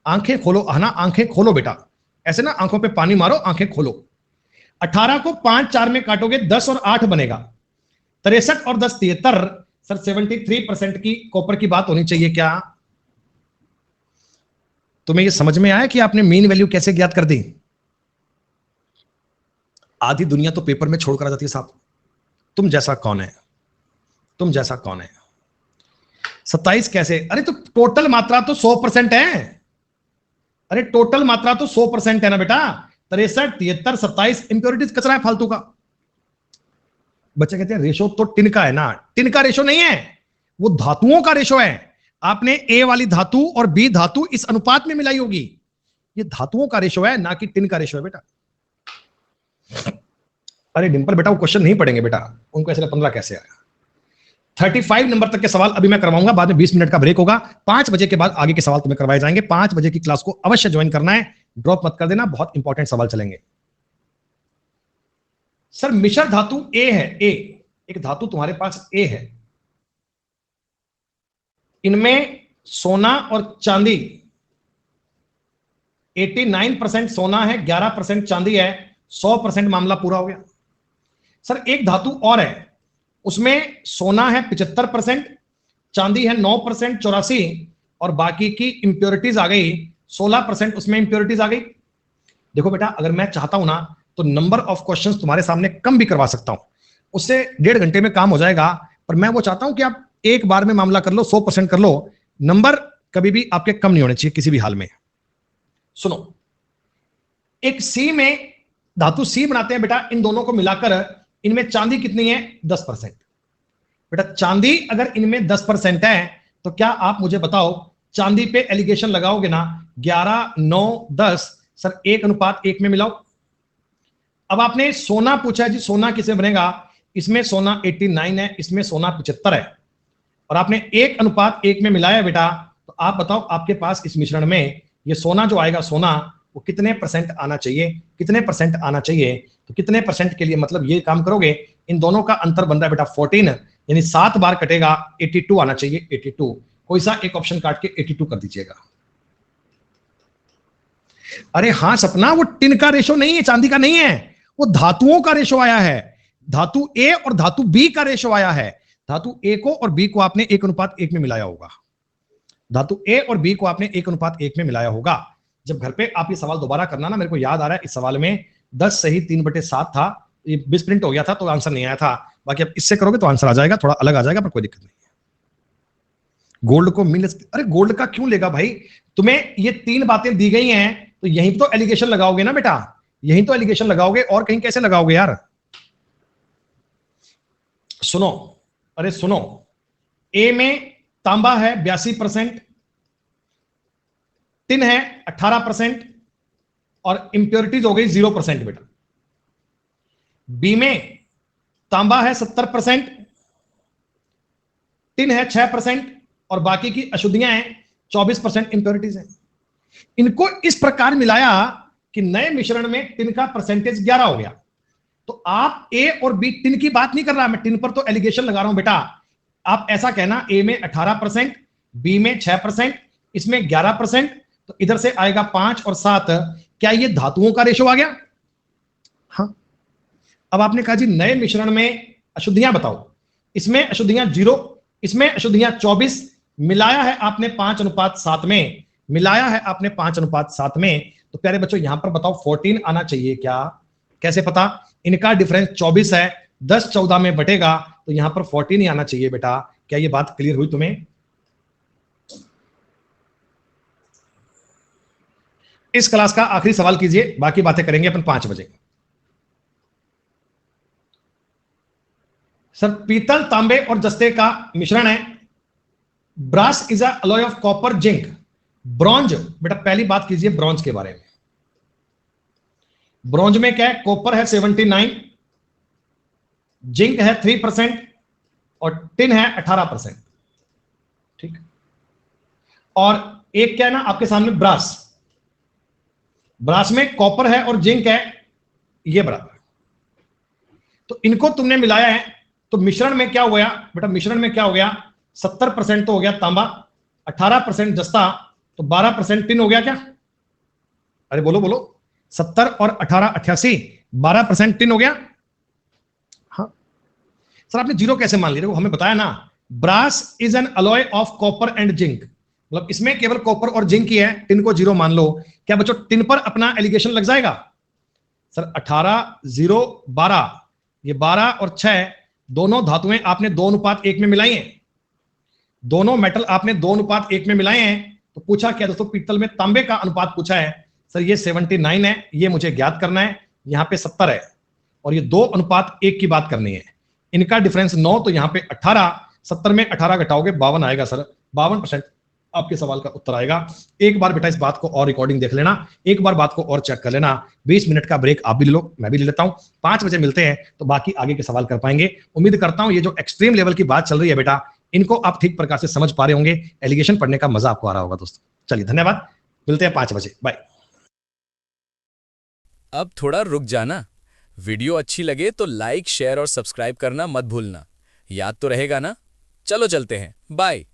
आंखें खोलो, आना आंखें खोलो बेटा, ऐसे ना आंखों पे पानी मारो, आंखें खोलो। 18 को 5-4 में काटोगे 10 और 8 बनेगा, 63 और 10 73। सर 73% की कॉपर की बात होनी चाहिए क्या? तुम्हें ये समझ में आया कि आपने मीन वैल्यू कैसे ज्ञात कर दी? आधी दुनिया तो पेपर में छोड़कर आ जाती है साहब, तुम जैसा कौन है, तुम जैसा कौन है। 27 कैसे? अरे तो टोटल मात्रा तो 100% है, अरे टोटल मात्रा तो 100% है ना बेटा। 63, 73, 27 इंप्योरिटीज कचरा है फालतू का। बच्चे कहते हैं रेशो तो टिन का है ना, टिन का रेशो नहीं है, वो धातुओं का रेशो है। आपने ए वाली धातु और बी धातु इस अनुपात में मिलाई होगी, ये धातुओं का रेशो है, ना कि टिन का रेशो है बेटा। अरे डिंपल बेटा वो क्वेश्चन नहीं पढ़ेंगे बेटा, उनको ऐसे 15 कैसे आया। 35 नंबर तक के सवाल अभी मैं करवाऊंगा, बाद में 20 मिनट का ब्रेक होगा। 5 बजे के बाद आगे के सवाल तुम्हें करवाए जाएंगे। 5 बजे की क्लास को अवश्य ज्वाइन करना है, ड्रॉप मत कर देना, बहुत इंपॉर्टेंट सवाल चलेंगे। सर मिश्र धातु ए है, ए एक धातु तुम्हारे पास ए है, इनमें सोना और चांदी 89% सोना है, 11% चांदी है, 100% मामला पूरा हो गया। सर एक धातु और है, उसमें सोना है 75%, चांदी है 9%, 84, और बाकी की इंप्योरिटीज आ गई 16%, उसमें इंप्योरिटीज आ गई। देखो बेटा अगर मैं चाहता हूं ना तो नंबर ऑफ क्वेश्चंस तुम्हारे सामने कम भी करवा सकता हूं, उससे 1.5 घंटे में काम हो जाएगा, पर मैं वो चाहता हूं कि आप एक बार में मामला कर लो, 100% कर लो, नंबर कभी भी आपके कम नहीं होने चाहिए किसी भी हाल में। सुनो, एक सी में धातु सी बनाते हैं बेटा, इन दोनों को मिलाकर इनमें चांदी कितनी है 10%। बेटा चांदी अगर इनमें 10% है तो क्या आप मुझे बताओ, चांदी पे एलिगेशन लगाओगे ना 11, 9, 10, सर 1:1 में मिलाओ। अब आपने सोना पूछा है जी, सोना किसे बनेगा, इसमें सोना 89 है, इसमें सोना 75 है, और आपने 1:1 में मिलाया बेटा, तो आप बताओ आपके पास इस मिश्रण में ये सोना जो आएगा, सोना वो कितने % आना चाहिए, कितने % आना चाहिए, तो कितने % के लिए मतलब ये काम करोगे, इन दोनों का अंतर बन रहा है बेटा 14, यानी 7 बार कटेगा, 82 आना चाहिए, 82। कोई सा एक ऑप्शन काट के 82 कर दीजिएगा। अरे हाँ सपना, वो टिन का रेशो नहीं है, चांदी का नहीं है, वो धातुओं का रेशो आया है, धातु ए और धातु बी का रेशो आया है। धातु ए को और बी को आपने 1:1 में मिलाया होगा, धातु ए और बी को आपने 1:1 में मिलाया होगा। जब घर पे आप ये सवाल दोबारा करना ना, मेरे को याद आ रहा है इस सवाल में 10 सही 3/7 था, ये मिसप्रिंट हो गया था तो आंसर नहीं आया था, बाकी अब इससे करोगे तो आंसर आ जाएगा, थोड़ा अलग आ जाएगा पर कोई दिक्कत नहीं है। गोल्ड को मिल, अरे गोल्ड का क्यों लेगा भाई, तुम्हें ये 3 बातें दी गई हैं तो यहीं तो एलिगेशन लगाओगे ना बेटा, यहीं तो एलिगेशन लगाओगे, और कहीं कैसे लगाओगे यार। सुनो, अरे सुनो, ए में तांबा है 82%, टिन है 18%, और इंप्योरिटीज हो गई 0% बेटा। बी में तांबा है 70%, टिन है 6%, और बाकी की अशुद्धियां हैं 24% इंप्योरिटीज है। इनको इस प्रकार मिलाया कि नए मिश्रण में टिन का परसेंटेज 11 हो गया। तो आप ए और बी, टिन की बात नहीं कर रहा मैं, टिन पर तो एलिगेशन लगा रहा हूं बेटा। आप ऐसा कहना ए में 18%, बी में 6%, इसमें 11%, तो इधर से आएगा 5 और 7। क्या ये धातुओं का रेशो आ गया? हाँ। अब आपने कहा जी नए मिश्रण में अशुद्धियां बताओ, इसमें अशुद्धियां 0, इसमें अशुद्धियां 24, मिलाया है आपने 5:7 में, मिलाया है आपने 5:7 में। तो प्यारे बच्चों यहां पर बताओ 14 आना चाहिए क्या? कैसे पता? इनका डिफरेंस 24 है, 10 14 में बटेगा तो यहां पर 14 ही आना चाहिए बेटा। क्या ये बात क्लियर हुई तुम्हें? इस क्लास का आखिरी सवाल कीजिए, बाकी बातें करेंगे अपन 5 बजे। सर पीतल, तांबे और जस्ते का मिश्रण है, brass is alloy of copper, zinc, bronze. बेटा पहली बात कीजिए ब्रॉन्ज के बारे में। ब्रॉन्ज में क्या है? कॉपर है 79, जिंक है 3%, और टिन है 18%। ठीक। और एक क्या है ना आपके सामने ब्रास, ब्रास में कॉपर है और जिंक है, ये बराबर। तो इनको तुमने मिलाया है तो मिश्रण में क्या हो गया बेटा? मिश्रण में क्या हो गया? 70% तो हो गया तांबा, 18% जस्ता, तो 12% टिन हो गया क्या? अरे बोलो बोलो, 70 और 18 88, 12% टिन हो गया। हाँ सर आपने 0 कैसे मान लिया? हमें बताया ना, brass is an alloy of copper and zinc, मतलब इसमें केवल कॉपर और जिंक ही है, टिन को 0 मान लो। क्या बच्चों टिन पर अपना एलिगेशन लग जाएगा? सर 18 0 12, ये 12 और 6 दोनों धातुएं आपने 2:1 में मिलाई हैं, दोनों मेटल आपने 2:1 में मिलाए हैं। तो पूछा क्या दोस्तों? पीतल में तांबे का अनुपात पूछा है। सर ये 79 है, ये मुझे ज्ञात करना है, यहां पे 70 है, और ये 2:1 की बात करनी है। इनका डिफरेंस 9, तो यहां पे 18, 70 में 18 घटाओगे 52 आएगा सर, 52%। आपके सवाल का उत्तर आएगा। एक बार बेटा इस बात को और रिकॉर्डिंग देख लेना, एक बार बात को और चेक कर लेना। 20 मिनट का ब्रेक आप भी ले लो, मैं भी ले लेता हूं। 5 बजे मिलते हैं तो बाकी आगे के सवाल कर पाएंगे। उम्मीद करता हूं ये जो एक्सट्रीम लेवल की बात चल रही है बेटा, इनको आप ठीक प्रकार से समझ पा रहे होंगे। एलिगेशन पढ़ने का मजा आपको आ रहा होगा दोस्तों। चलिए धन्यवाद, मिलते हैं 5 बजे, बाय। अब थोड़ा रुक जाना। वीडियो अच्छी लगे तो लाइक, शेयर और सब्सक्राइब करना मत भूलना। याद तो रहेगा ना? चलो चलते हैं, बाय।